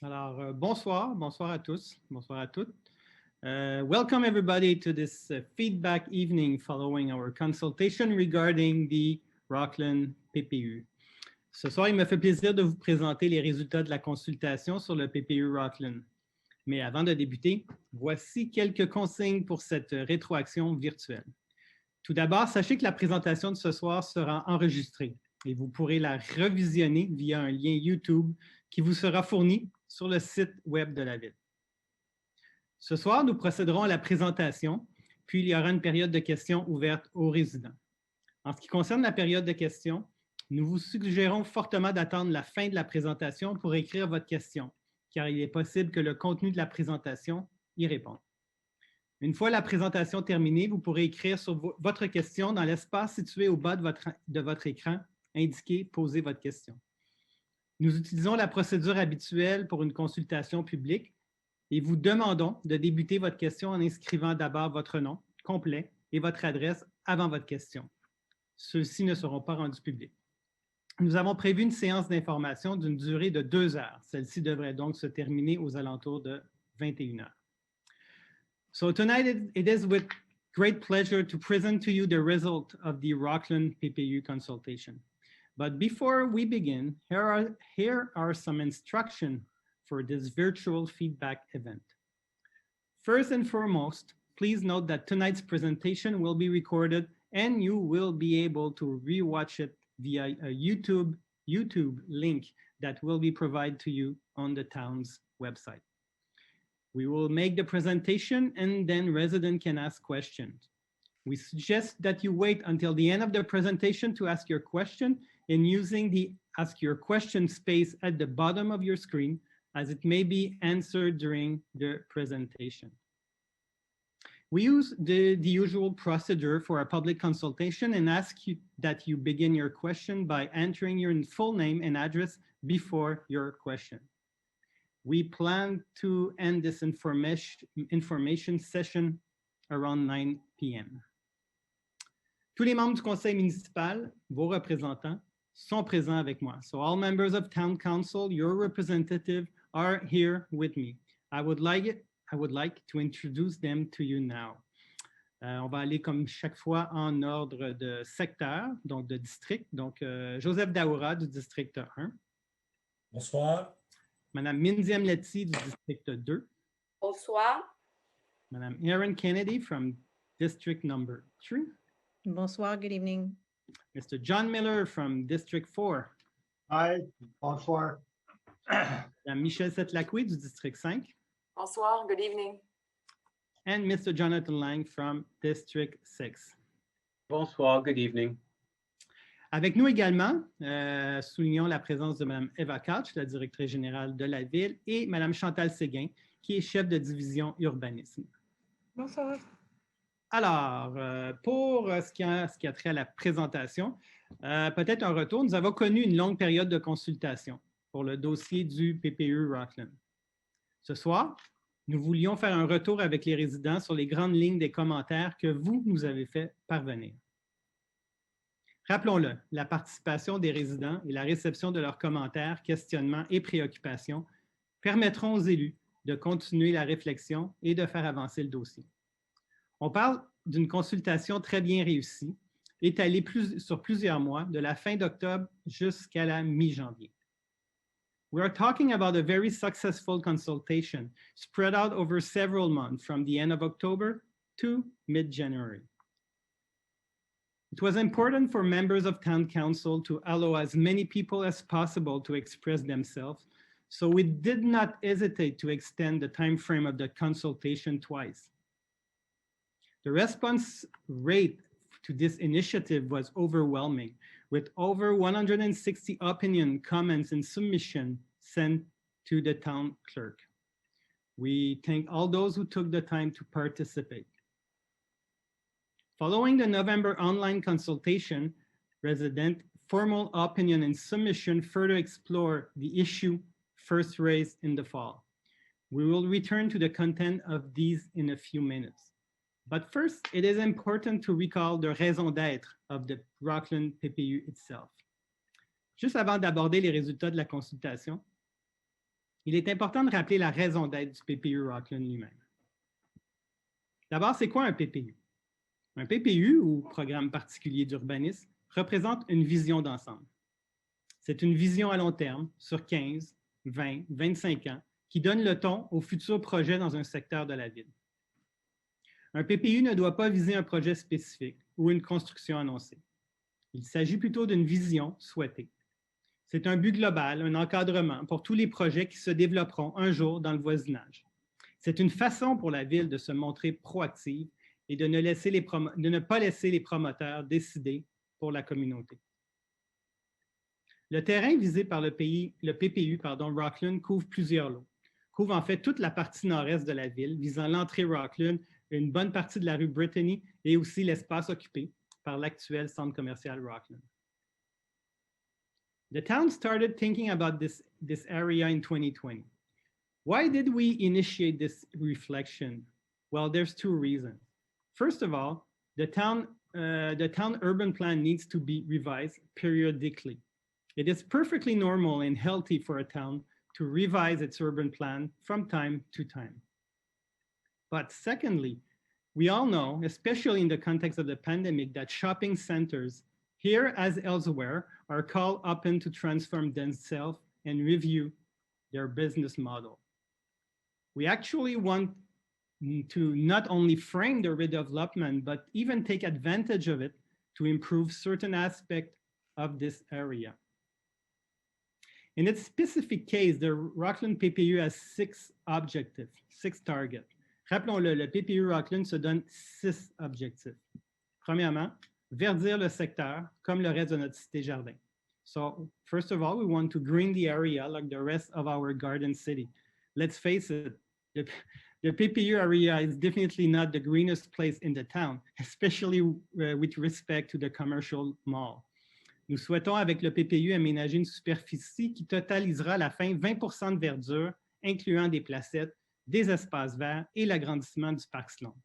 Alors, bonsoir à tous, bonsoir à toutes. Welcome everybody to this feedback evening following our consultation regarding the Rockland PPU. Ce soir, il me fait plaisir de vous présenter les résultats de la consultation sur le PPU Rockland. Mais avant de débuter, voici quelques consignes pour cette rétroaction virtuelle. Tout d'abord, sachez que la présentation de ce soir sera enregistrée et vous pourrez la revisionner via un lien YouTube qui vous sera fourni sur le site web de la Ville. Ce soir, nous procéderons à la présentation, puis il y aura une période de questions ouverte aux résidents. En ce qui concerne la période de questions, nous vous suggérons fortement d'attendre la fin de la présentation pour écrire votre question, car il est possible que le contenu de la présentation y réponde. Une fois la présentation terminée, vous pourrez écrire sur votre question dans l'espace situé au bas de votre écran, indiqué « Posez votre question ». Nous utilisons la procédure habituelle pour une consultation publique et vous demandons de débuter votre question en inscrivant d'abord votre nom complet et votre adresse avant votre question. Ceux-ci ne seront pas rendus publics. Nous avons prévu une séance d'information d'une durée de 2 heures. Celle-ci devrait donc se terminer aux alentours de 21 heures. So tonight it is with great pleasure to present to you the result of the Rockland PPU consultation. But before we begin, here are some instructions for this virtual feedback event. First and foremost, please note that tonight's presentation will be recorded and you will be able to rewatch it via a YouTube link that will be provided to you on the town's website. We will make the presentation and then residents can ask questions. We suggest that you wait until the end of the presentation to ask your question and using the Ask Your Question space at the bottom of your screen, as it may be answered during the presentation. We use the usual procedure for a public consultation and ask you that you begin your question by entering your full name and address before your question. We plan to end this information session around 9 p.m. Tous les membres du conseil municipal, vos représentants, sont présents avec moi. So all members of town council, your representative, are here with me. I would like to introduce them to you now. On va aller comme chaque fois en ordre de secteur, donc de district. Donc, Joseph Daoura du district 1. Bonsoir. Madame Minziam Letty du district 2. Bonsoir. Madame Erin Kennedy from district number 3. Bonsoir, good evening. Mr. John Miller from district 4. Hi, bonsoir. Madame Michelle Setlacoué du district 5. Bonsoir, good evening. And Mr. Jonathan Lang from district 6. Bonsoir, good evening. Avec nous également, soulignons la présence de Mme Eva Couch, la directrice générale de la Ville, et Mme Chantal Séguin, qui est chef de division urbanisme. Bonsoir. Alors, pour ce qui a trait à la présentation, peut-être un retour. Nous avons connu une longue période de consultation pour le dossier du PPU Rockland. Ce soir, nous voulions faire un retour avec les résidents sur les grandes lignes des commentaires que vous nous avez fait parvenir. Rappelons-le, la participation des résidents et la réception de leurs commentaires, questionnements et préoccupations permettront aux élus de continuer la réflexion et de faire avancer le dossier. On parle d'une consultation très bien réussie, étalée sur plusieurs mois, de la fin d'octobre jusqu'à la mi-janvier. We are talking about a very successful consultation spread out over several months from the end of October to mid-January. It was important for members of town council to allow as many people as possible to express themselves, so we did not hesitate to extend the time frame of the consultation twice. The response rate to this initiative was overwhelming, with over 160 opinion, comments, and submissions sent to the town clerk. We thank all those who took the time to participate. Following the November online consultation, resident formal opinion and submission further explore the issue first raised in the fall. We will return to the content of these in a few minutes. But first, it is important to recall the raison d'être of the Rockland PPU itself. Juste avant d'aborder les résultats de la consultation, Il est important de rappeler la raison d'être du PPU Rockland lui-même. D'abord, c'est quoi un PPU? Un PPU, ou Programme particulier d'urbanisme, représente une vision d'ensemble. C'est une vision à long terme, sur 15, 20, 25 ans, qui donne le ton aux futurs projets dans un secteur de la ville. Un PPU ne doit pas viser un projet spécifique ou une construction annoncée. Il s'agit plutôt d'une vision souhaitée. C'est un but global, un encadrement pour tous les projets qui se développeront un jour dans le voisinage. C'est une façon pour la ville de se montrer proactive et de ne pas laisser les promoteurs décider pour la communauté. Le terrain visé par le PPU, Rockland, couvre plusieurs lots. Couvre en fait toute la partie nord-est de la ville, visant l'entrée Rockland, une bonne partie de la rue Brittany et aussi l'espace occupé par l'actuel centre commercial Rockland. The town started thinking about this area in 2020. Why did we initiate this reflection? Well, there's two reasons. First of all, the town urban plan needs to be revised periodically. It is perfectly normal and healthy for a town to revise its urban plan from time to time. But secondly, we all know, especially in the context of the pandemic, that shopping centers, here as elsewhere, are called upon to transform themselves and review their business model. We actually want to not only frame the redevelopment, but even take advantage of it to improve certain aspects of this area. In its specific case, the Rockland PPU has 6 objectives, 6 targets. Rappelons-le, le PPU Rockland se donne 6 objectifs. Premièrement, verdir le secteur comme le reste de notre cité-jardin. So, first of all, we want to green the area like the rest of our garden city. Let's face it, the PPU area is definitely not the greenest place in the town, especially with respect to the commercial mall. Nous souhaitons, avec le PPU, aménager une superficie qui totalisera à la fin 20% de verdure, incluant des placettes, des espaces verts et l'agrandissement du parc Sloan.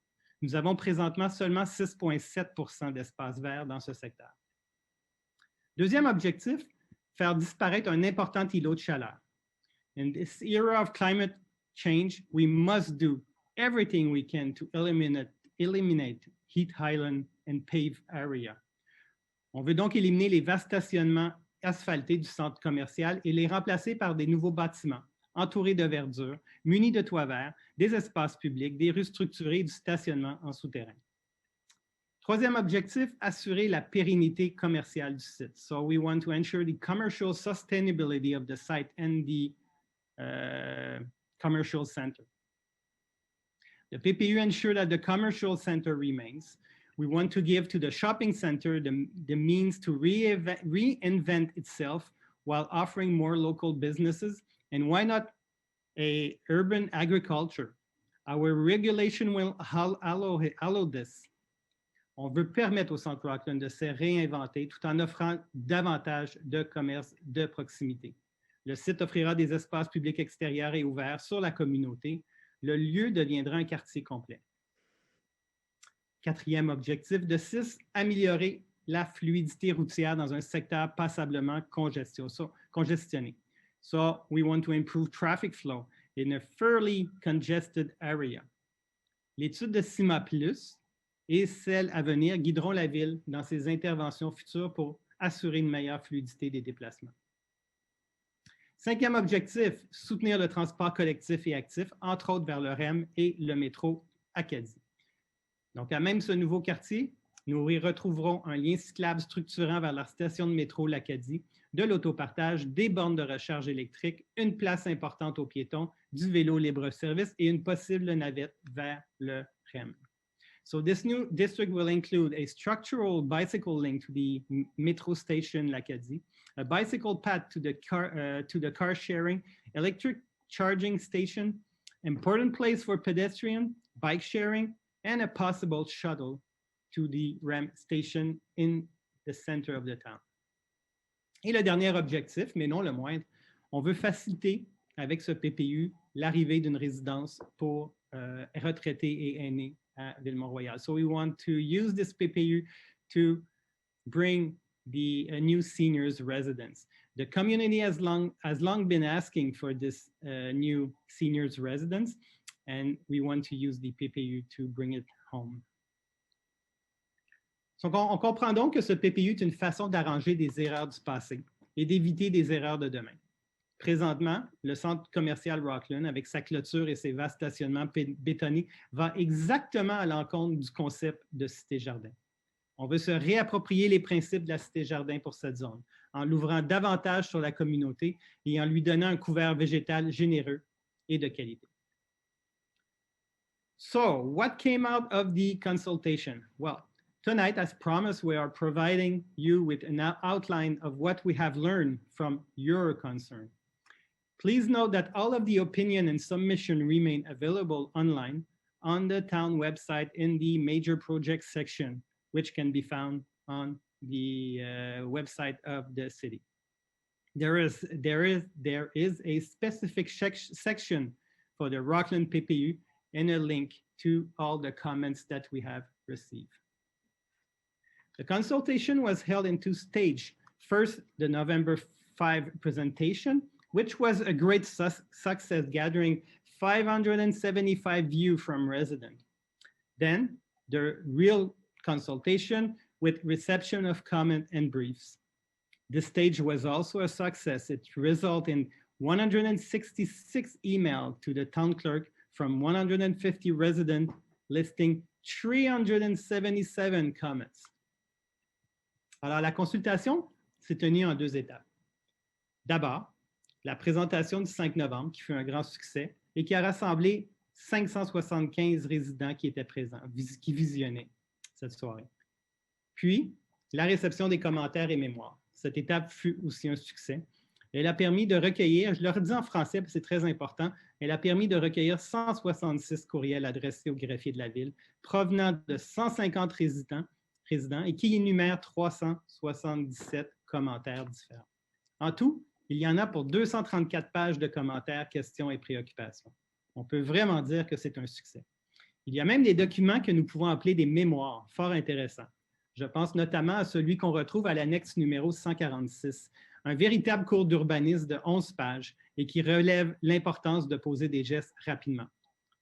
Nous avons présentement seulement 6,7% d'espaces verts dans ce secteur. Deuxième objectif, faire disparaître un important îlot de chaleur. In this era of climate change, we must do everything we can to eliminate heat island and paved area. On veut donc éliminer les vastes stationnements asphaltés du centre commercial et les remplacer par des nouveaux bâtiments entourés de verdure, munis de toits verts, des espaces publics, des rues structurées et du stationnement en souterrain. Troisième objectif, assurer la pérennité commerciale du site. So we want to ensure the commercial sustainability of the site and the commercial center. The PPU ensure that the commercial center remains. We want to give to the shopping center the means to reinvent itself while offering more local businesses. And why not a urban agriculture? Our regulation will allow this. On veut permettre au Centre Rockland de se réinventer tout en offrant davantage de commerce de proximité. Le site offrira des espaces publics extérieurs et ouverts sur la communauté. Le lieu deviendra un quartier complet. Quatrième objectif de 6, améliorer la fluidité routière dans un secteur passablement congestionné. So we want to improve traffic flow in a fairly congested area. L'étude de CIMA+, et celles à venir guideront la ville dans ses interventions futures pour assurer une meilleure fluidité des déplacements. Cinquième objectif, soutenir le transport collectif et actif, entre autres vers le REM et le métro Acadie. Donc, à même ce nouveau quartier, nous y retrouverons un lien cyclable structurant vers la station de métro l'Acadie, de l'autopartage, des bornes de recharge électrique, une place importante aux piétons, du vélo libre-service et une possible navette vers le REM. So this new district will include a structural bicycle link to the metro station l'Acadie, a bicycle path to the car sharing, electric charging station, important place for pedestrian, bike sharing, and a possible shuttle to the REM station in the center of the town. Et le dernier objectif, mais non le moindre, on veut faciliter avec ce PPU l'arrivée d'une résidence pour retraités et aînés à Ville-Mont-Royal. So we want to use this PPU to bring the new seniors residence. The community has long been asking for this new seniors residence, and we want to use the PPU to bring it home. Donc, on comprend donc que ce PPU est une façon d'arranger des erreurs du passé et d'éviter des erreurs de demain. Présentement, le centre commercial Rockland, avec sa clôture et ses vastes stationnements bétonnés, va exactement à l'encontre du concept de cité-jardin. On veut se réapproprier les principes de la cité-jardin pour cette zone, en l'ouvrant davantage sur la communauté et en lui donnant un couvert végétal généreux et de qualité. So, what came out of the consultation? Well, tonight, as promised, we are providing you with an outline of what we have learned from your concern. Please note that all of the opinion and submission remain available online on the town website in the major projects section, which can be found on the website of the city. There is a specific section for the Rockland PPU and a link to all the comments that we have received. The consultation was held in 2 stages. First, the November 5 presentation, which was a great success, gathering 575 views from residents. Then, the real consultation with reception of comment and briefs. This stage was also a success. It resulted in 166 emails to the town clerk from 150 residents, listing 377 comments. Alors, la consultation s'est tenue en 2 étapes. D'abord, la présentation du 5 novembre, qui fut un grand succès et qui a rassemblé 575 résidents qui étaient présents, qui visionnaient cette soirée. Puis, la réception des commentaires et mémoires. Cette étape fut aussi un succès. Elle a permis de recueillir, je le redis en français, c'est très important, elle a permis de recueillir 166 courriels adressés au greffier de la ville, provenant de 150 résidents et qui énumèrent 377 commentaires différents. En tout, il y en a pour 234 pages de commentaires, questions et préoccupations. On peut vraiment dire que c'est un succès. Il y a même des documents que nous pouvons appeler des mémoires, fort intéressants. Je pense notamment à celui qu'on retrouve à l'annexe numéro 146, un véritable cours d'urbanisme de 11 pages et qui relève l'importance de poser des gestes rapidement.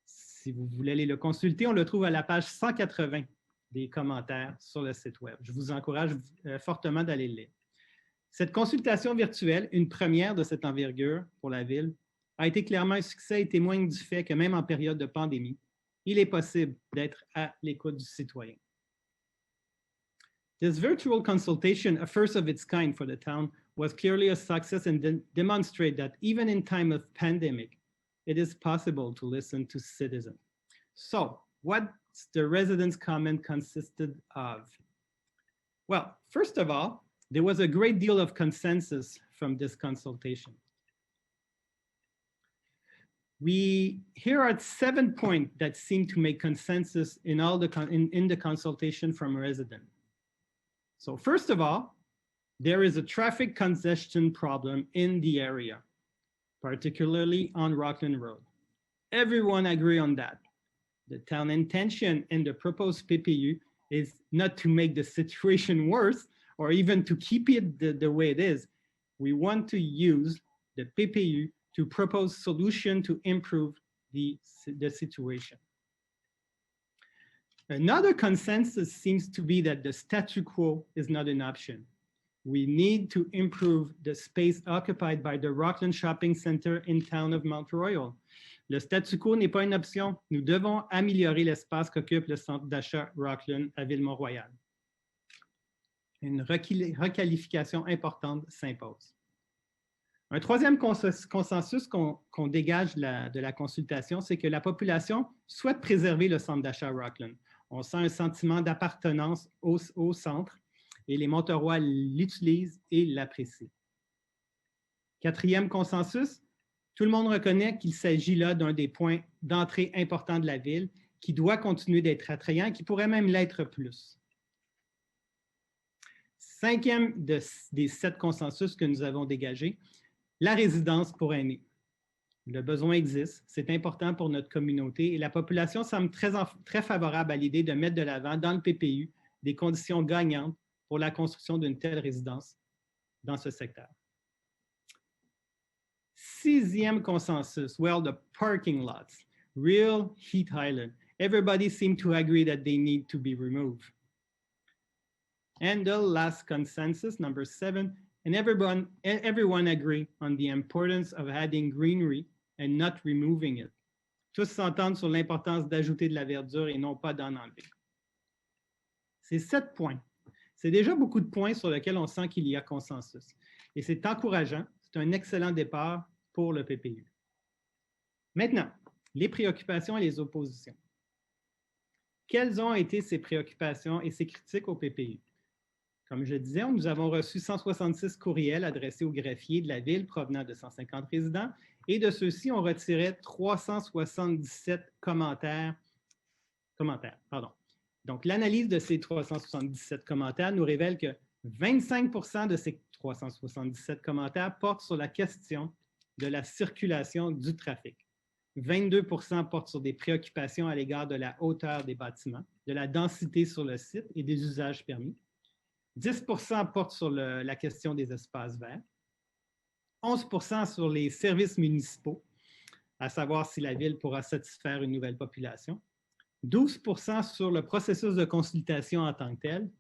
Si vous voulez aller le consulter, on le trouve à la page 180 des commentaires sur le site web. Je vous encourage fortement d'aller le lire. Cette consultation virtuelle, une première de cette envergure pour la ville, a été clairement un succès et témoigne du fait que même en période de pandémie, il est possible d'être à l'écoute du citoyen. This virtual consultation, a first of its kind for the town, was clearly a success and demonstrated that even in time of pandemic, it is possible to listen to citizens. So, what the residents' comment consisted of? Well, first of all, there was a great deal of consensus from this consultation. Here are 7 points that seem to make consensus in all in the consultation from residents. So first of all, there is a traffic congestion problem in the area, particularly on Rockland Road. Everyone agree on that. The town intention in the proposed PPU is not to make the situation worse or even to keep it the way it is. We want to use the PPU to propose solutions to improve the situation. Another consensus seems to be that the statu quo is not an option. We need to improve the space occupied by the Rockland Shopping Center in town of Mount Royal. Le statu quo n'est pas une option. Nous devons améliorer l'espace qu'occupe le centre d'achat Rockland à Ville-Mont-Royal. Une requalification importante s'impose. Un troisième consensus qu'on dégage de la consultation, c'est que la population souhaite préserver le centre d'achat Rockland. On sent un sentiment d'appartenance au centre et les Monterois l'utilisent et l'apprécient. Quatrième consensus, tout le monde reconnaît qu'il s'agit là d'un des points d'entrée importants de la ville qui doit continuer d'être attrayant et qui pourrait même l'être plus. Cinquième des 7 consensus que nous avons dégagés, la résidence pour aînés. Le besoin existe, c'est important pour notre communauté et la population semble très favorable à l'idée de mettre de l'avant dans le PPU des conditions gagnantes pour la construction d'une telle résidence dans ce secteur. Sixième consensus, well, the parking lots, real heat island. Everybody seemed to agree that they need to be removed. And the last consensus, number 7, and everyone agree on the importance of adding greenery and not removing it. Tous s'entendent sur l'importance d'ajouter de la verdure et non pas d'en enlever. C'est 7 points. C'est déjà beaucoup de points sur lesquels on sent qu'il y a consensus. Et c'est encourageant, c'est un excellent départ pour le PPU. Maintenant, les préoccupations et les oppositions. Quelles ont été ces préoccupations et ces critiques au PPU? Comme je disais, nous avons reçu 166 courriels adressés aux greffiers de la ville provenant de 150 résidents et de ceux-ci, on retirait 377 commentaires. Donc, l'analyse de ces 377 commentaires nous révèle que 25% de ces 377 commentaires portent sur la question de la circulation du trafic. 22% portent sur des préoccupations à l'égard de la hauteur des bâtiments, de la densité sur le site et des usages permis. 10% portent sur la question des espaces verts. 11% sur les services municipaux, à savoir si la ville pourra satisfaire une nouvelle population. 12% sur le processus de consultation en tant que tel.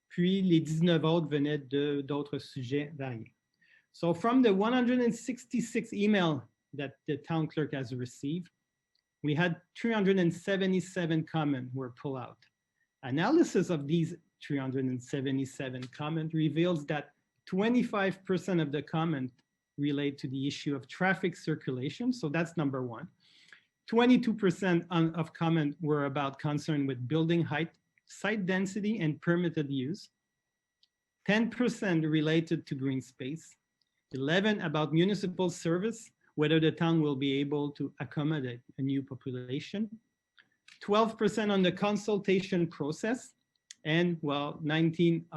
Puis les 19 autres venaient d'autres sujets variés. So from the 166 emails that the town clerk has received, we had 377 comments were pulled out. Analysis of these 377 comments reveals that 25% of the comments relate to the issue of traffic circulation, so that's number 1. 22% of comments were about concern with building height, site density, and permitted use. 10% related to green space. 11% about municipal service, whether the town will be able to accommodate a new population. 12% on the consultation process, and well, 19%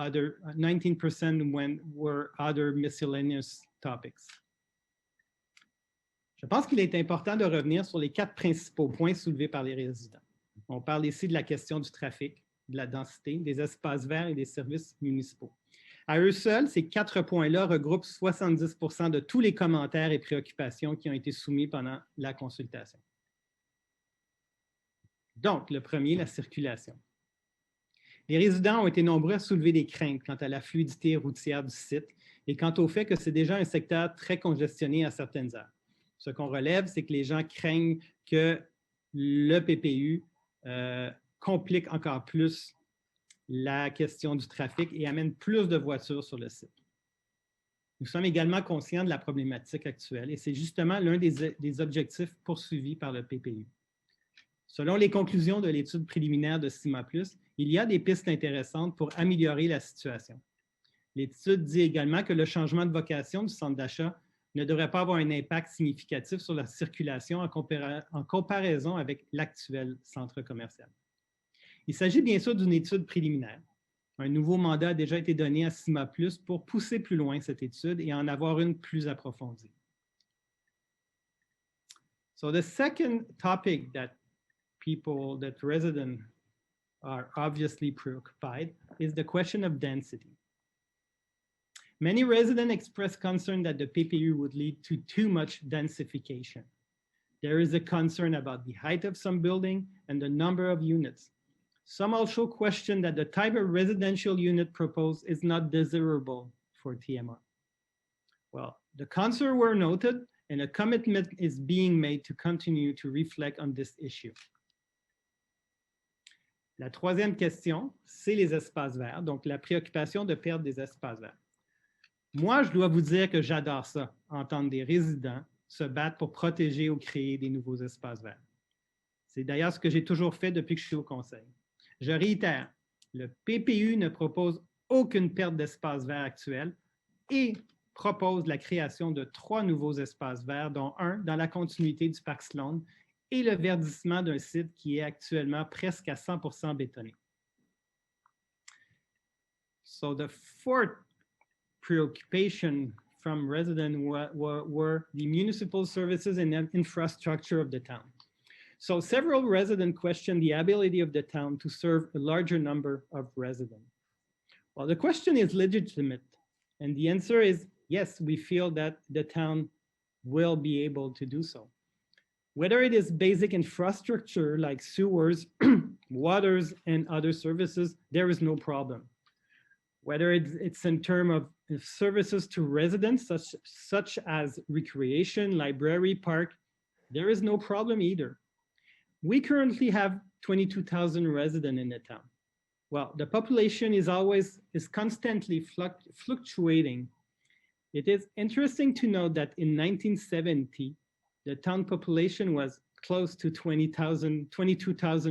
were other miscellaneous topics. Je pense qu'il est important de revenir sur les 4 principaux points soulevés par les résidents. On parle ici de la question du trafic, de la densité, des espaces verts et des services municipaux. À eux seuls, ces 4 points-là regroupent 70% de tous les commentaires et préoccupations qui ont été soumis pendant la consultation. Donc, le premier, la circulation. Les résidents ont été nombreux à soulever des craintes quant à la fluidité routière du site et quant au fait que c'est déjà un secteur très congestionné à certaines heures. Ce qu'on relève, c'est que les gens craignent que le PPU complique encore plus la question du trafic et amène plus de voitures sur le site. Nous sommes également conscients de la problématique actuelle et c'est justement l'un des objectifs poursuivis par le PPU. Selon les conclusions de l'étude préliminaire de CIMA+, il y a des pistes intéressantes pour améliorer la situation. L'étude dit également que le changement de vocation du centre d'achat ne devrait pas avoir un impact significatif sur la circulation en comparaison avec l'actuel centre commercial. Il s'agit bien sûr d'une étude préliminaire. Un nouveau mandat a déjà été donné à CIMA+ pour pousser plus loin cette étude et en avoir une plus approfondie. So the second topic that residents are obviously preoccupied is the question of density. Many residents express concern that the PPU would lead to too much densification. There is a concern about the height of some building and the number of units. Some also question that the type of residential unit proposed is not desirable for TMR. Well, the concerns were noted and a commitment is being made to continue to reflect on this issue. La troisième question, c'est les espaces verts, donc la préoccupation de perdre des espaces verts. Moi, je dois vous dire que j'adore ça, entendre des résidents se battre pour protéger ou créer des nouveaux espaces verts. C'est d'ailleurs ce que j'ai toujours fait depuis que je suis au Conseil. Je réitère, le PPU ne propose aucune perte d'espace vert actuel et propose la création de 3 nouveaux espaces verts, dont un dans la continuité du parc Sloan et le verdissement d'un site qui est actuellement presque à 100% bétonné. So the fourth preoccupation from residents were the municipal services and infrastructure of the town. So several residents questioned the ability of the town to serve a larger number of residents. Well, the question is legitimate, and the answer is yes, we feel that the town will be able to do so. Whether it is basic infrastructure like sewers, waters, and other services, there is no problem. Whether it's in terms of services to residents, such as recreation, library, park, there is no problem either. We currently have 22,000 residents in the town. Well, the population is constantly fluctuating. It is interesting to note that in 1970, the town population was close to 22,000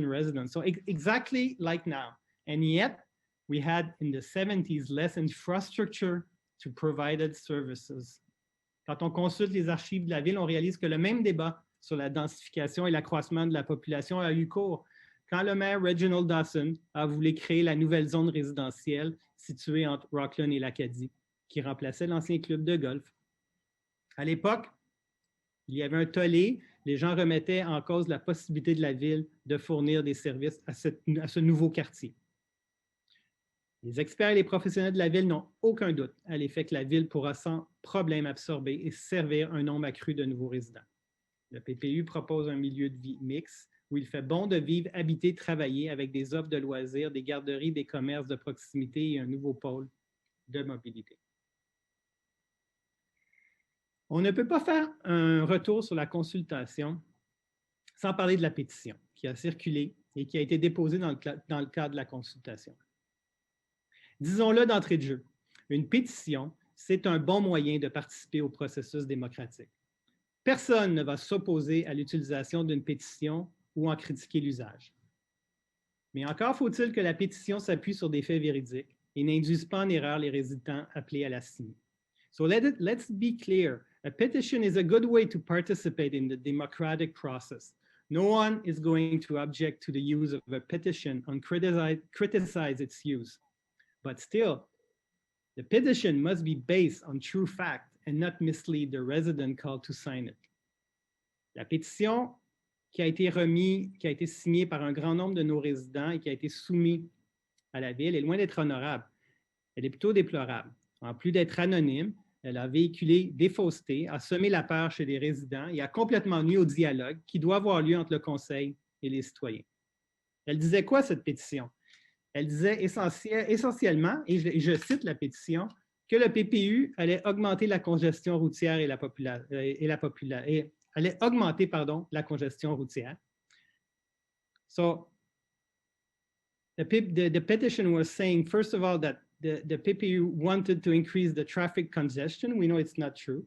residents. So exactly like now. And yet, we had in the 70s less infrastructure to provide services. Quand on consulte les archives de la ville, on réalise que le même débat sur la densification et l'accroissement de la population a eu cours quand le maire Reginald Dawson a voulu créer la nouvelle zone résidentielle située entre Rockland et l'Acadie, qui remplaçait l'ancien club de golf. À l'époque, il y avait un tollé, les gens remettaient en cause la possibilité de la ville de fournir des services à ce nouveau quartier. Les experts et les professionnels de la ville n'ont aucun doute à l'effet que la ville pourra sans problème absorber et servir un nombre accru de nouveaux résidents. Le PPU propose un milieu de vie mixte où il fait bon de vivre, habiter, travailler avec des offres de loisirs, des garderies, des commerces de proximité et un nouveau pôle de mobilité. On ne peut pas faire un retour sur la consultation sans parler de la pétition qui a circulé et qui a été déposée dans le cadre de la consultation. Disons-le d'entrée de jeu, une pétition, c'est un bon moyen de participer au processus démocratique. Personne ne va s'opposer à l'utilisation d'une pétition ou en critiquer l'usage. Mais encore faut-il que la pétition s'appuie sur des faits véridiques et n'induise pas en erreur les résidents appelés à la signer. So let's be clear. A petition is a good way to participate in the democratic process. No one is going to object to the use of a petition and criticize its use. But still, the petition must be based on true fact and not mislead the resident called to sign it. La pétition qui a été signée par un grand nombre de nos résidents et qui a été soumise à la ville est loin d'être honorable. Elle est plutôt déplorable. En plus d'être anonyme, elle a véhiculé des faussetés, a semé la peur chez les résidents et a complètement nui au dialogue qui doit avoir lieu entre le conseil et les citoyens. Elle disait quoi, cette pétition? Elle disait essentiellement, et je cite la pétition, que le PPU allait augmenter la congestion routière allait augmenter la congestion routière. So the petition was saying, first of all, that the PPU wanted to increase the traffic congestion. We know it's not true.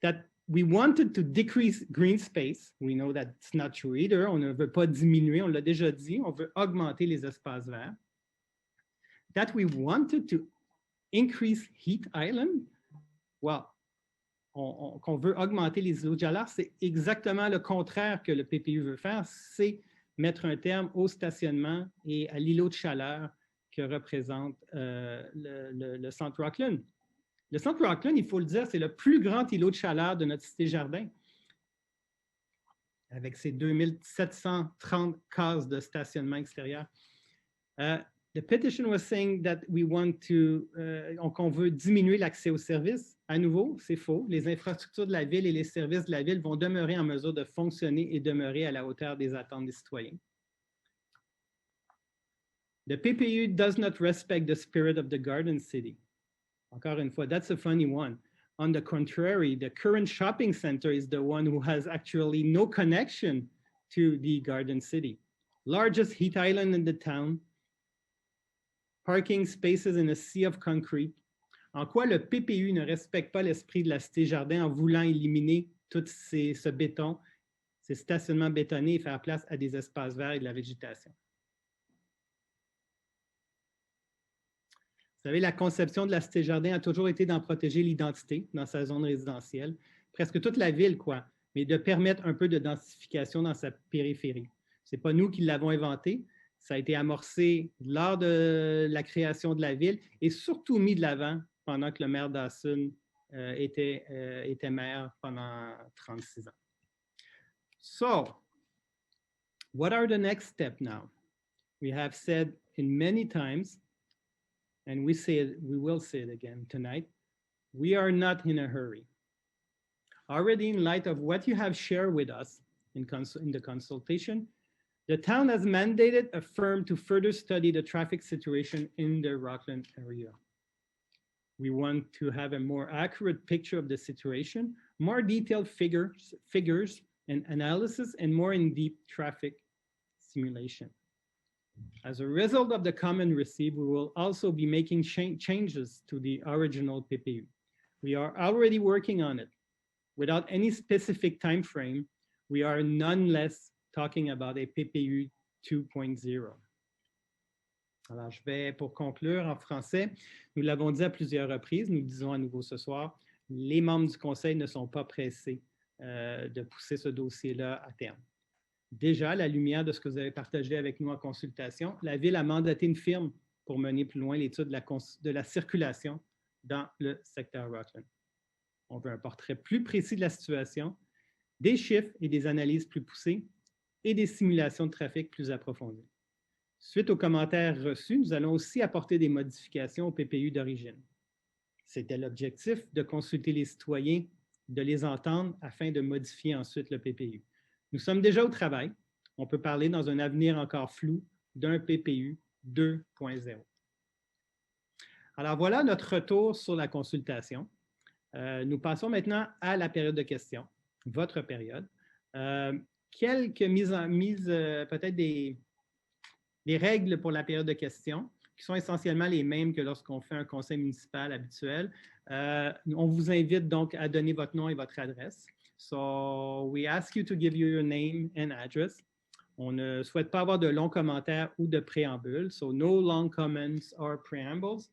That we wanted to decrease green space. We know that it's not true either. On ne veut pas diminuer, on l'a déjà dit, on veut augmenter les espaces verts. That we wanted to increase heat island. Well, qu'on veut augmenter les îlots de chaleur, c'est exactement le contraire que le PPU veut faire, c'est mettre un terme au stationnement et à l'îlot de chaleur que représente le centre Rockland. Le centre Rockland, il faut le dire, c'est le plus grand îlot de chaleur de notre cité-jardin, avec ses 2730 cases de stationnement extérieur. The petition was saying that we want to, qu'on veut diminuer l'accès aux services. À nouveau, c'est faux. Les infrastructures de la ville et les services de la ville vont demeurer en mesure de fonctionner et demeurer à la hauteur des attentes des citoyens. The PPU does not respect the spirit of the Garden City. Encore une fois, that's a funny one. On the contrary, the current shopping center is the one who has actually no connection to the Garden City. Largest heat island in the town, parking spaces in a sea of concrete. En quoi le PPU ne respecte pas l'esprit de la Cité-Jardin en voulant éliminer tout ce béton, ces stationnements bétonnés et faire place à des espaces verts et de la végétation. Vous savez, la conception de la Cité-Jardin a toujours été d'en protéger l'identité dans sa zone résidentielle, presque toute la ville, quoi, mais de permettre un peu de densification dans sa périphérie. Ce n'est pas nous qui l'avons inventé, ça a été amorcé lors de la création de la ville et surtout mis de l'avant pendant que le maire Dawson était maire pendant 36 ans. So, what are the next steps now? We have said in many times, and we will say it again tonight, we are not in a hurry. already in light of what you have shared with us in the consultation, the town has mandated a firm to further study the traffic situation in the Rockland area. We want to have a more accurate picture of the situation, more detailed figures and analysis, and more in-depth traffic simulation. As a result of the comment received, we will also be making changes to the original PPU. We are already working on it. Without any specific time frame, we are nonetheless talking about a PPU 2.0. Alors, je vais, pour conclure en français, nous l'avons dit à plusieurs reprises, nous le disons à nouveau ce soir, les membres du Conseil ne sont pas pressés de pousser ce dossier-là à terme. Déjà, à la lumière de ce que vous avez partagé avec nous en consultation, la Ville a mandaté une firme pour mener plus loin l'étude de la circulation dans le secteur Rockland. On veut un portrait plus précis de la situation, des chiffres et des analyses plus poussées et des simulations de trafic plus approfondies. Suite aux commentaires reçus, nous allons aussi apporter des modifications au PPU d'origine. C'était l'objectif de consulter les citoyens, de les entendre afin de modifier ensuite le PPU. Nous sommes déjà au travail. On peut parler dans un avenir encore flou d'un PPU 2.0. Alors voilà notre retour sur la consultation. Nous passons maintenant à la période de questions, votre période. Quelques peut-être des règles pour la période de questions qui sont essentiellement les mêmes que lorsqu'on fait un conseil municipal habituel. On vous invite donc à donner votre nom et votre adresse. So we ask you to give you your name and address. On ne souhaite pas avoir de longs commentaires ou de préambules. So no long comments or preambles.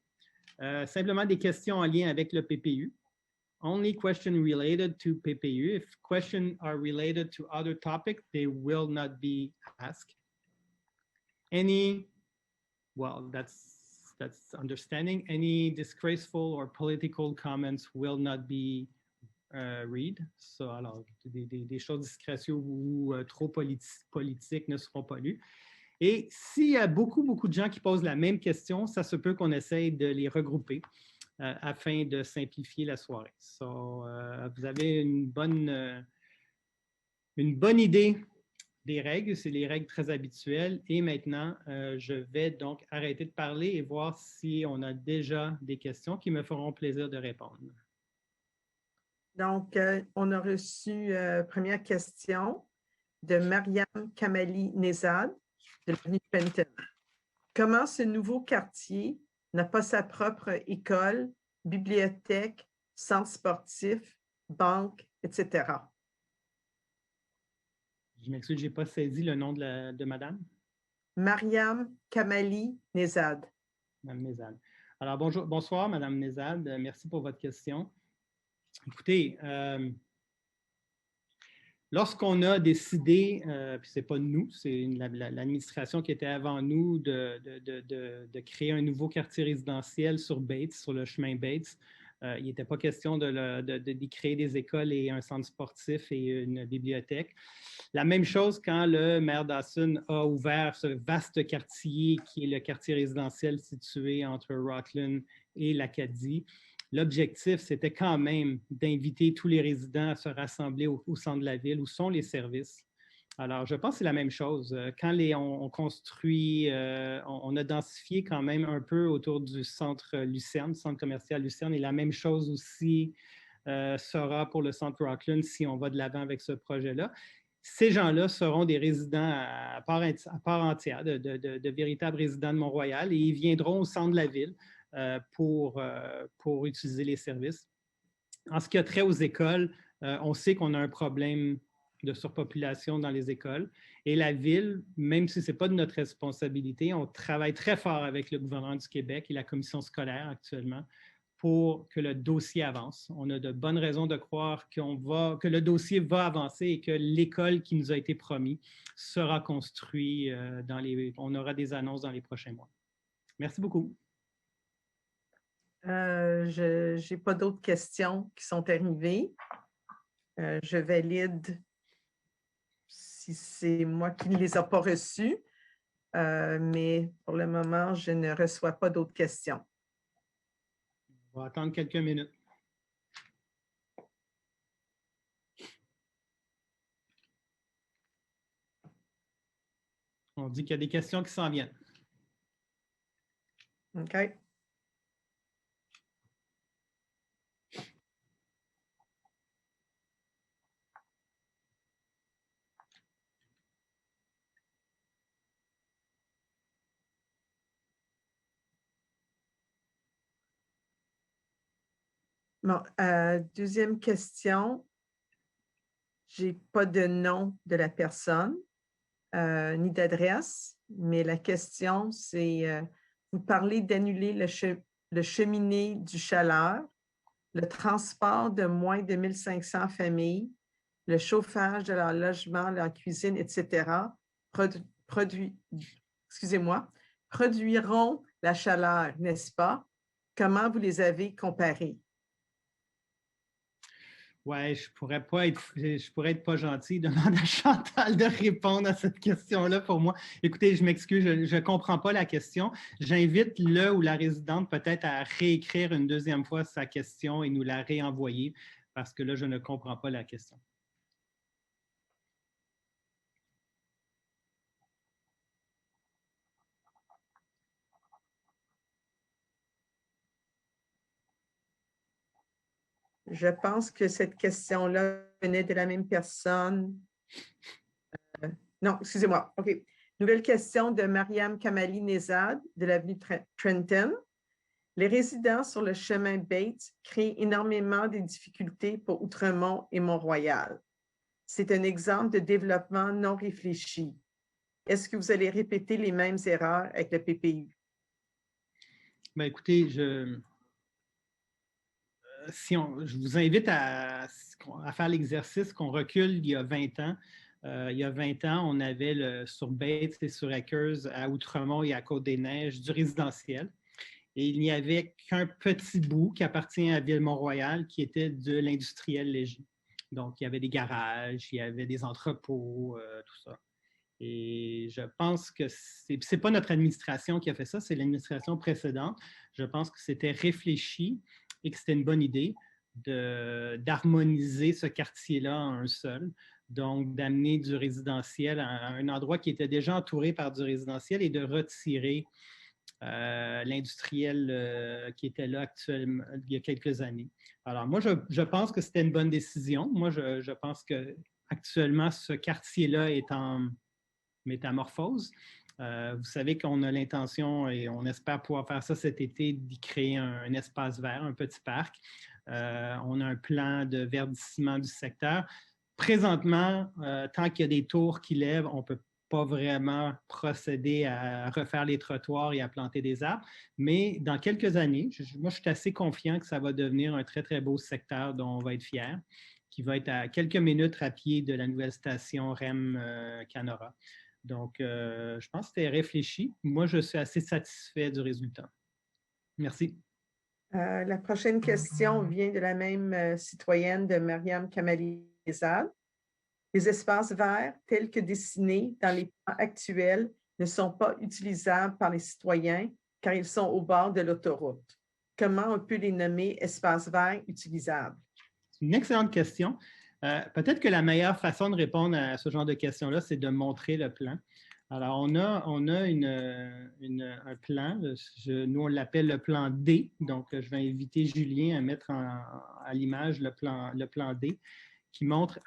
Simplement des questions en lien avec le PPU. Only questions related to PPU. If questions are related to other topics, they will not be asked. That's understanding. Any disgraceful or political comments will not be read. So, alors, des choses discrétieuses ou trop politiques ne seront pas lues. Et s'il y a beaucoup de gens qui posent la même question, ça se peut qu'on essaye de les regrouper afin de simplifier la soirée. So, vous avez une bonne idée des règles, c'est les règles très habituelles. Et maintenant, je vais donc arrêter de parler et voir si on a déjà des questions qui me feront plaisir de répondre. Donc, on a reçu première question de Mariam Kamali Nezad de l'avenue Penton. Comment ce nouveau quartier n'a pas sa propre école, bibliothèque, centre sportif, banque, etc.? Je m'excuse, je n'ai pas saisi le nom de madame. Mariam Kamali Nezad. Madame Nezad. Alors, bonsoir, Madame Nezad. Merci pour votre question. Écoutez, lorsqu'on a décidé, puis ce n'est pas nous, c'est l'administration qui était avant nous, de créer un nouveau quartier résidentiel sur Bates, sur le chemin Bates, il n'était pas question d'y créer des écoles et un centre sportif et une bibliothèque. La même chose quand le maire Dawson a ouvert ce vaste quartier qui est le quartier résidentiel situé entre Rockland et l'Acadie. L'objectif, c'était quand même d'inviter tous les résidents à se rassembler au centre de la ville où sont les services. Alors, je pense que c'est la même chose. Quand on construit, on a densifié quand même un peu autour du centre Lucerne, centre commercial Lucerne, et la même chose aussi sera pour le centre Rockland si on va de l'avant avec ce projet-là. Ces gens-là seront des résidents à part entière, de véritables résidents de Mont-Royal, et ils viendront au centre de la ville pour utiliser les services. En ce qui a trait aux écoles, on sait qu'on a un problème de surpopulation dans les écoles. Et la Ville, même si ce n'est pas de notre responsabilité, on travaille très fort avec le gouvernement du Québec et la commission scolaire actuellement pour que le dossier avance. On a de bonnes raisons de croire que le dossier va avancer et que l'école qui nous a été promise sera construite on aura des annonces dans les prochains mois. Merci beaucoup. Je n'ai pas d'autres questions qui sont arrivées. Je valide si c'est moi qui ne les ai pas reçues, mais pour le moment, je ne reçois pas d'autres questions. On va attendre quelques minutes. On dit qu'il y a des questions qui s'en viennent. OK. Bon, deuxième question. Je n'ai pas de nom de la personne, ni d'adresse, mais la question, c'est, vous parlez d'annuler le cheminée du chaleur, le transport de moins de 1500 familles, le chauffage de leur logement, leur cuisine, etc., produiront la chaleur, n'est-ce pas? Comment vous les avez comparés? Ouais, je pourrais être pas gentil, demander à Chantal de répondre à cette question-là pour moi. Écoutez, je m'excuse, je ne comprends pas la question. J'invite le ou la résidente peut-être à réécrire une deuxième fois sa question et nous la réenvoyer parce que là, je ne comprends pas la question. Je pense que cette question-là venait de la même personne. Non, excusez-moi. OK. Nouvelle question de Mariam Kamali Nezad de l'avenue Trenton. Les résidents sur le chemin Bates créent énormément de difficultés pour Outremont et Mont-Royal. C'est un exemple de développement non réfléchi. Est-ce que vous allez répéter les mêmes erreurs avec le PPU? Bien, écoutez, je vous invite à faire l'exercice qu'on recule il y a 20 ans. Il y a 20 ans, on avait sur Bates et sur Akers, à Outremont et à Côte-des-Neiges, du résidentiel. Et il n'y avait qu'un petit bout qui appartient à Ville-Mont-Royal qui était de l'industriel léger. Donc, il y avait des garages, il y avait des entrepôts, tout ça. Et je pense que ce n'est pas notre administration qui a fait ça, c'est l'administration précédente. Je pense que c'était réfléchi et que c'était une bonne idée d'harmoniser ce quartier-là en un seul. Donc, d'amener du résidentiel à un endroit qui était déjà entouré par du résidentiel et de retirer l'industriel qui était là actuellement il y a quelques années. Alors, moi, je pense que c'était une bonne décision. Moi, je pense qu'actuellement, ce quartier-là est en métamorphose. Vous savez qu'on a l'intention et on espère pouvoir faire ça cet été, d'y créer un espace vert, un petit parc. On a un plan de verdissement du secteur. Présentement, tant qu'il y a des tours qui lèvent, on ne peut pas vraiment procéder à refaire les trottoirs et à planter des arbres. Mais dans quelques années, moi, je suis assez confiant que ça va devenir un très, très beau secteur dont on va être fiers, qui va être à quelques minutes à pied de la nouvelle station REM-Canora. Donc, je pense que c'était réfléchi. Moi, je suis assez satisfait du résultat. Merci. La prochaine question vient de la même citoyenne de Mariam Kamali-Nezad. Les espaces verts tels que dessinés dans les plans actuels ne sont pas utilisables par les citoyens car ils sont au bord de l'autoroute. Comment on peut les nommer espaces verts utilisables? C'est une excellente question. Peut-être que la meilleure façon de répondre à ce genre de questions-là, c'est de montrer le plan. Alors, on a un plan, nous on l'appelle le plan D, donc je vais inviter Julien à mettre à l'image le plan D qui montre,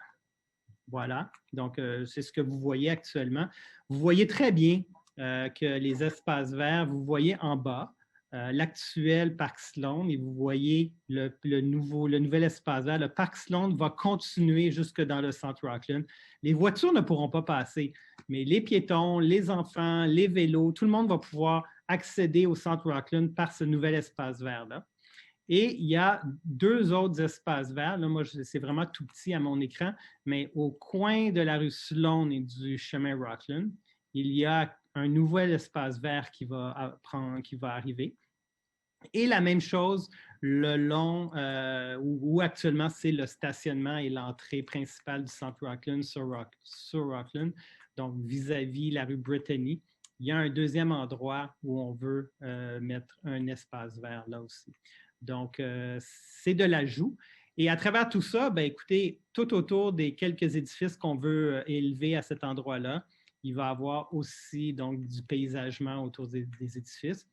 voilà, donc c'est ce que vous voyez actuellement. Vous voyez très bien que les espaces verts, vous voyez en bas, l'actuel Parc Sloan et vous voyez le nouvel espace vert. Le Parc Sloan va continuer jusque dans le centre Rockland. Les voitures ne pourront pas passer, mais les piétons, les enfants, les vélos, tout le monde va pouvoir accéder au centre Rockland par ce nouvel espace vert-là. Et il y a deux autres espaces verts. Là, moi, c'est vraiment tout petit à mon écran, mais au coin de la rue Sloan et du chemin Rockland, il y a un nouvel espace vert qui va arriver. Et la même chose le long où actuellement c'est le stationnement et l'entrée principale du centre Rockland sur Rockland, donc vis-à-vis la rue Brittany. Il y a un deuxième endroit où on veut mettre un espace vert là aussi. Donc, c'est de l'ajout. Et à travers tout ça, bien, écoutez, tout autour des quelques édifices qu'on veut élever à cet endroit-là, Il va y avoir aussi donc, du paysagement autour des édifices.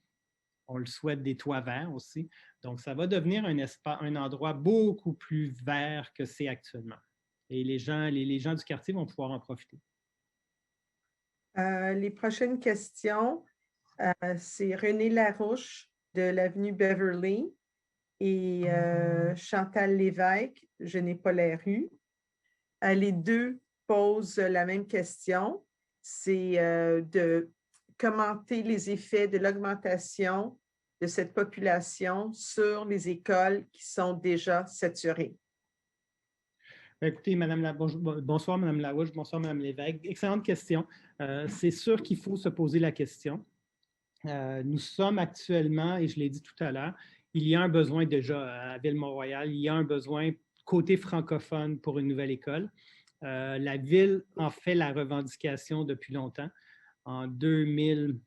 On le souhaite des toits verts aussi. Donc, ça va devenir un endroit beaucoup plus vert que c'est actuellement. Et les gens du quartier vont pouvoir en profiter. Les prochaines questions, c'est René Larouche de l'avenue Beverly et Chantal Lévesque, je n'ai pas la rue. Les deux posent la même question. C'est de commenter les effets de l'augmentation de cette population sur les écoles qui sont déjà saturées. Écoutez, bonsoir, Mme Larouche, bonsoir, Mme Lévesque. Excellente question. C'est sûr qu'il faut se poser la question. Nous sommes actuellement, et je l'ai dit tout à l'heure, il y a un besoin déjà à Ville-Mont-Royal, il y a un besoin côté francophone pour une nouvelle école. La Ville en fait la revendication depuis longtemps. En 2000,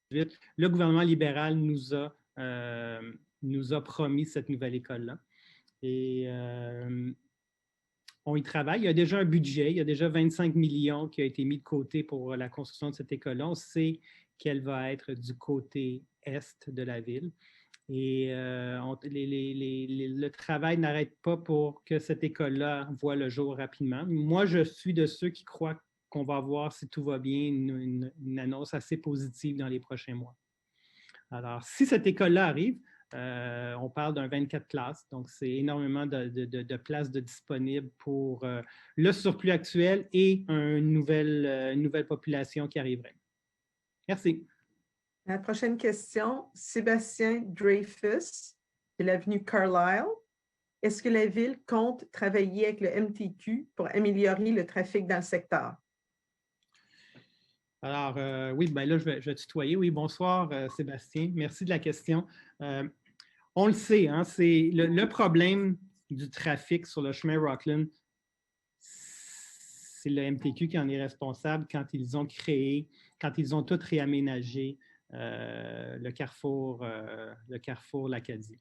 le gouvernement libéral nous a promis cette nouvelle école-là. Et on y travaille. Il y a déjà un budget, il y a déjà 25 millions qui a été mis de côté pour la construction de cette école-là. On sait qu'elle va être du côté est de la ville. Et le travail n'arrête pas pour que cette école-là voie le jour rapidement. Moi, je suis de ceux qui croient qu'on va avoir, si tout va bien, une annonce assez positive dans les prochains mois. Alors, si cette école-là arrive, on parle d'un 24 classes, donc c'est énormément de places disponibles pour le surplus actuel et une nouvelle population qui arriverait. Merci. La prochaine question, Sébastien Dreyfus de l'avenue Carlisle. Est-ce que la Ville compte travailler avec le MTQ pour améliorer le trafic dans le secteur? Alors, oui, ben là, je vais tutoyer. Oui, bonsoir, Sébastien. Merci de la question. On le sait, hein, c'est le problème du trafic sur le chemin Rockland, c'est le MTQ qui en est responsable quand ils ont tout réaménagé le carrefour l'Acadie.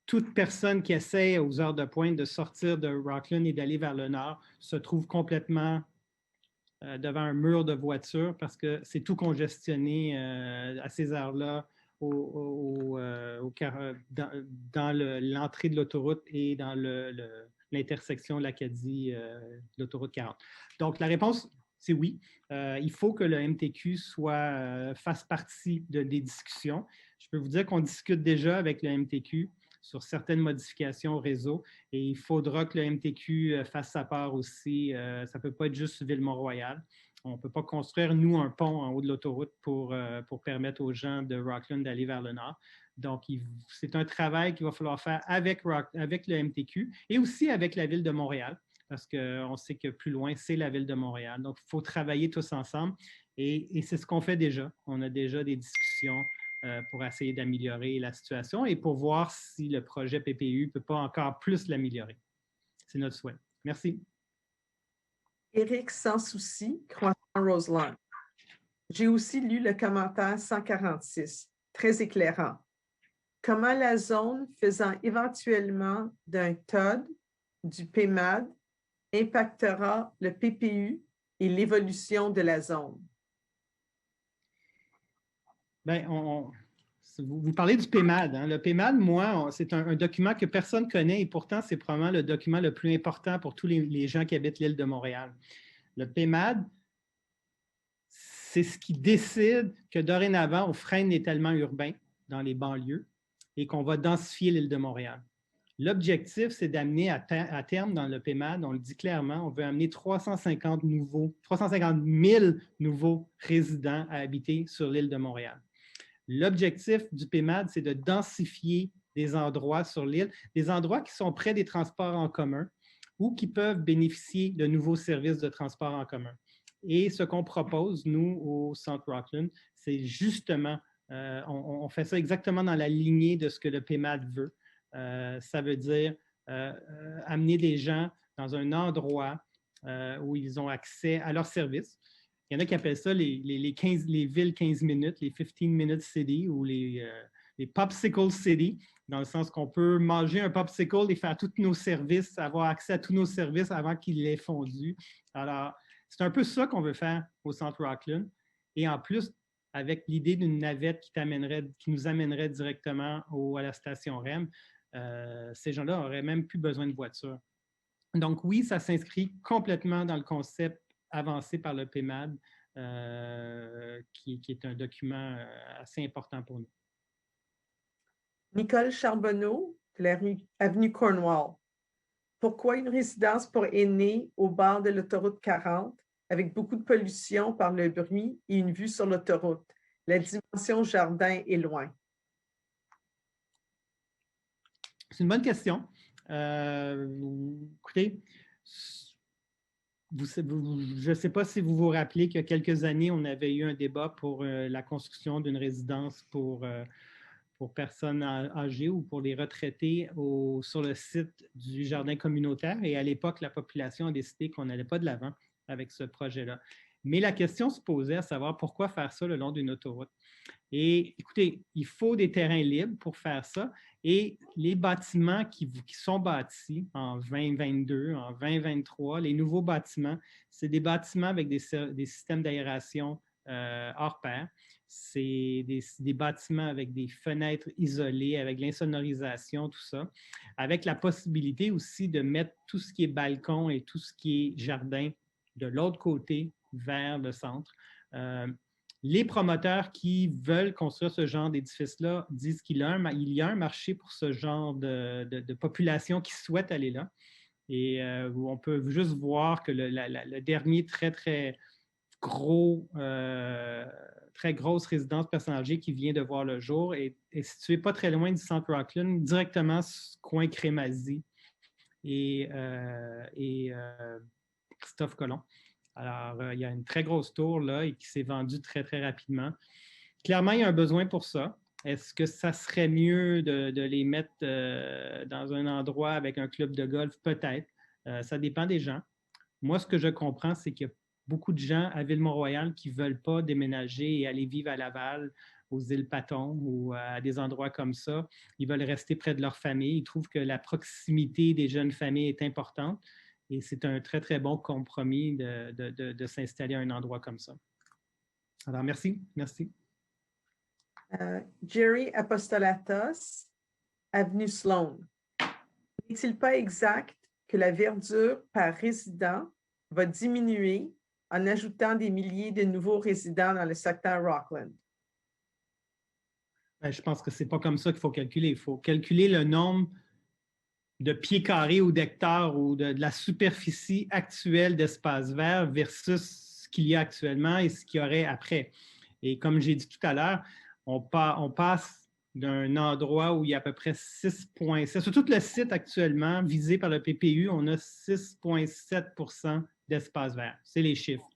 Toute personne qui essaie aux heures de pointe de sortir de Rockland et d'aller vers le nord se trouve complètement devant un mur de voitures parce que c'est tout congestionné à ces heures-là dans l'entrée de l'autoroute et dans l'intersection de l'Acadie, l'autoroute 40. Donc, la réponse, c'est oui. Il faut que le MTQ fasse partie des discussions. Je peux vous dire qu'on discute déjà avec le MTQ sur certaines modifications au réseau et il faudra que le MTQ fasse sa part aussi. Ça ne peut pas être juste Ville-Mont-Royal. On ne peut pas construire, nous, un pont en haut de l'autoroute pour permettre aux gens de Rockland d'aller vers le nord. Donc, c'est un travail qu'il va falloir faire avec le MTQ et aussi avec la Ville de Montréal, parce qu'on sait que plus loin, c'est la Ville de Montréal. Donc, il faut travailler tous ensemble et c'est ce qu'on fait déjà. On a déjà des discussions pour essayer d'améliorer la situation et pour voir si le projet PPU ne peut pas encore plus l'améliorer. C'est notre souhait. Merci. Éric Sans Souci, Croissant-Roseland. J'ai aussi lu le commentaire 146, très éclairant. Comment la zone faisant éventuellement d'un TOD, du PMAD, impactera le PPU et l'évolution de la zone? Bien, vous parlez du PMAD. Hein? Le PMAD, moi, c'est un document que personne ne connaît et pourtant, c'est probablement le document le plus important pour tous les gens qui habitent l'île de Montréal. Le PMAD, c'est ce qui décide que dorénavant, on freine l'étalement urbain dans les banlieues et qu'on va densifier l'île de Montréal. L'objectif, c'est d'amener à terme dans le PMAD, on le dit clairement, on veut amener 350 000 nouveaux résidents à habiter sur l'île de Montréal. L'objectif du PMAD, c'est de densifier des endroits sur l'île, des endroits qui sont près des transports en commun ou qui peuvent bénéficier de nouveaux services de transport en commun. Et ce qu'on propose, nous, au Centre Rockland, c'est justement, on fait ça exactement dans la lignée de ce que le PMAD veut. Ça veut dire amener des gens dans un endroit où ils ont accès à leurs services. Il y en a qui appellent ça les villes 15 minutes, les 15 minute city ou les les Popsicle City, dans le sens qu'on peut manger un popsicle et faire tous nos services, avoir accès à tous nos services avant qu'il ait fondu. Alors, c'est un peu ça qu'on veut faire au Centre Rockland. Et en plus, avec l'idée d'une navette qui nous amènerait directement à la station REM, ces gens-là n'auraient même plus besoin de voiture. Donc oui, ça s'inscrit complètement dans le concept avancé par le PMAD, qui est un document assez important pour nous. Nicole Charbonneau, de la avenue Cornwall. Pourquoi une résidence pour aînés au bord de l'autoroute 40 avec beaucoup de pollution par le bruit et une vue sur l'autoroute? La dimension jardin est loin. C'est une bonne question. Écoutez, je ne sais pas si vous vous rappelez qu'il y a quelques années, on avait eu un débat pour la construction d'une résidence pour personnes âgées ou pour les retraités sur le site du jardin communautaire. Et à l'époque, la population a décidé qu'on n'allait pas de l'avant avec ce projet-là. Mais la question se posait à savoir pourquoi faire ça le long d'une autoroute. Et écoutez, il faut des terrains libres pour faire ça. Et les bâtiments qui sont bâtis en 2022, en 2023, les nouveaux bâtiments, c'est des bâtiments avec des systèmes d'aération hors pair. C'est des bâtiments avec des fenêtres isolées, avec l'insonorisation, tout ça, avec la possibilité aussi de mettre tout ce qui est balcon et tout ce qui est jardin de l'autre côté vers le centre. Les promoteurs qui veulent construire ce genre d'édifice-là disent qu'il y a un marché pour ce genre de population qui souhaite aller là. Et on peut juste voir que le dernier très grosse résidence personnes âgées qui vient de voir le jour est située pas très loin du Centre Rockland, directement coin Crémazie et Christophe Colomb. Alors, il y a une très grosse tour là et qui s'est vendue très rapidement. Clairement, il y a un besoin pour ça. Est-ce que ça serait mieux de les mettre dans un endroit avec un club de golf? Peut-être. Ça dépend des gens. Moi, ce que je comprends, c'est qu'il y a beaucoup de gens à Ville-Mont-Royal qui ne veulent pas déménager et aller vivre à Laval, aux îles Patton ou à des endroits comme ça. Ils veulent rester près de leur famille. Ils trouvent que la proximité des jeunes familles est importante. Et c'est un très bon compromis de s'installer à un endroit comme ça. Alors, merci. Jerry Apostolatos, avenue Sloan. N'est-il pas exact que la verdure par résident va diminuer en ajoutant des milliers de nouveaux résidents dans le secteur Rockland? Ben, je pense que ce n'est pas comme ça qu'il faut calculer. Il faut calculer le nombre de pieds carrés ou d'hectares ou de la superficie actuelle d'espace vert versus ce qu'il y a actuellement et ce qu'il y aurait après. Et comme j'ai dit tout à l'heure, on passe d'un endroit où il y a à peu près 6,7. Sur tout le site actuellement visé par le PPU, on a 6,7 % d'espace vert. C'est les chiffres.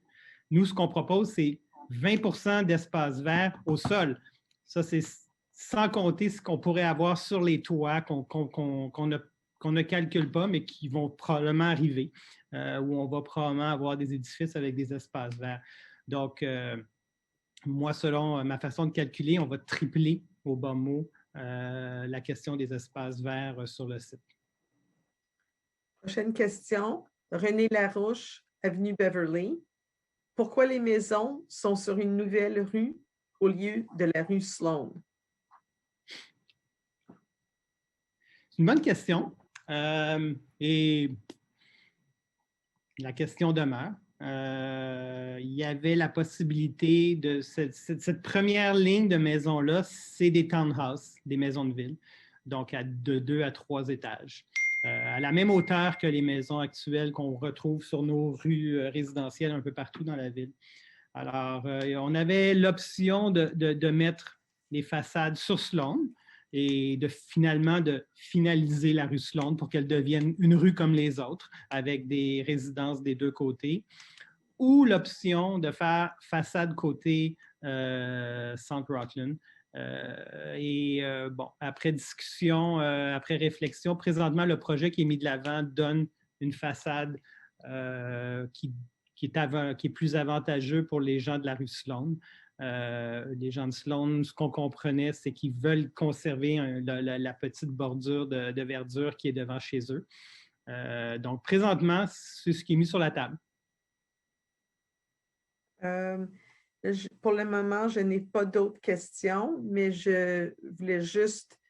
Nous, ce qu'on propose, c'est 20 % d'espace vert au sol. Ça, c'est sans compter ce qu'on pourrait avoir sur les toits qu'on ne calcule pas, mais qui vont probablement arriver, où on va probablement avoir des édifices avec des espaces verts. Donc, moi, selon ma façon de calculer, on va tripler au bas mot la question des espaces verts sur le site. Prochaine question. René Larouche, avenue Beverly. Pourquoi les maisons sont sur une nouvelle rue au lieu de la rue Sloan? C'est une bonne question. Et la question demeure. Il y avait la possibilité de cette première ligne de maisons-là, c'est des townhouses, des maisons de ville, donc de 2 à 3 étages, à la même hauteur que les maisons actuelles qu'on retrouve sur nos rues résidentielles un peu partout dans la ville. Alors, on avait l'option de mettre les façades sur Sloan et finalement de finaliser la rue Sloan pour qu'elle devienne une rue comme les autres, avec des résidences des deux côtés, ou l'option de faire façade côté Centre Rockland. Bon, après discussion, après réflexion, présentement, le projet qui est mis de l'avant donne une façade qui est plus avantageux pour les gens de la rue Sloan. Les gens de Sloan, ce qu'on comprenait, c'est qu'ils veulent conserver la petite bordure de verdure qui est devant chez eux. Donc, présentement, c'est ce qui est mis sur la table. Pour le moment, je n'ai pas d'autres questions, mais je voulais juste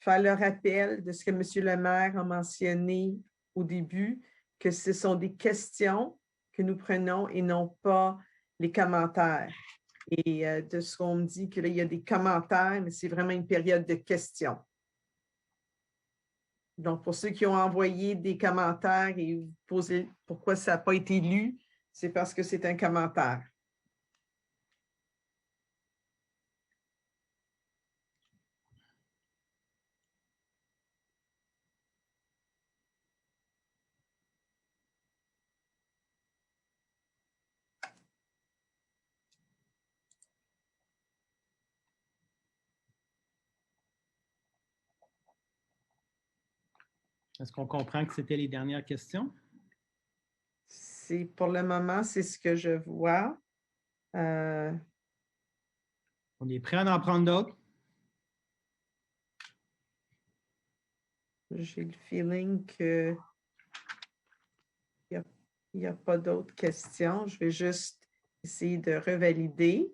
faire le rappel de ce que M. le maire a mentionné au début, que ce sont des questions que nous prenons et non pas les commentaires. Et de ce qu'on me dit, que là, il y a des commentaires, mais c'est vraiment une période de questions. Donc, pour ceux qui ont envoyé des commentaires et vous posez pourquoi ça n'a pas été lu, c'est parce que c'est un commentaire. Est-ce qu'on comprend que c'était les dernières questions? Pour le moment, c'est ce que je vois. On est prêt à en prendre d'autres? J'ai le feeling qu'il n'y a pas d'autres questions. Je vais juste essayer de revalider.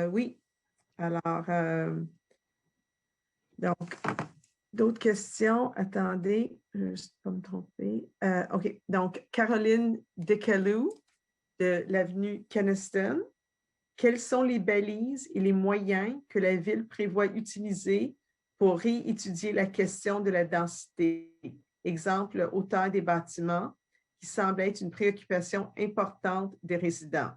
Oui. Alors, donc, d'autres questions? Attendez, je ne vais juste pas me tromper. OK. Donc, Caroline Decalou de l'avenue Keniston. Quelles sont les balises et les moyens que la Ville prévoit utiliser pour réétudier la question de la densité? Exemple, hauteur des bâtiments, qui semble être une préoccupation importante des résidents.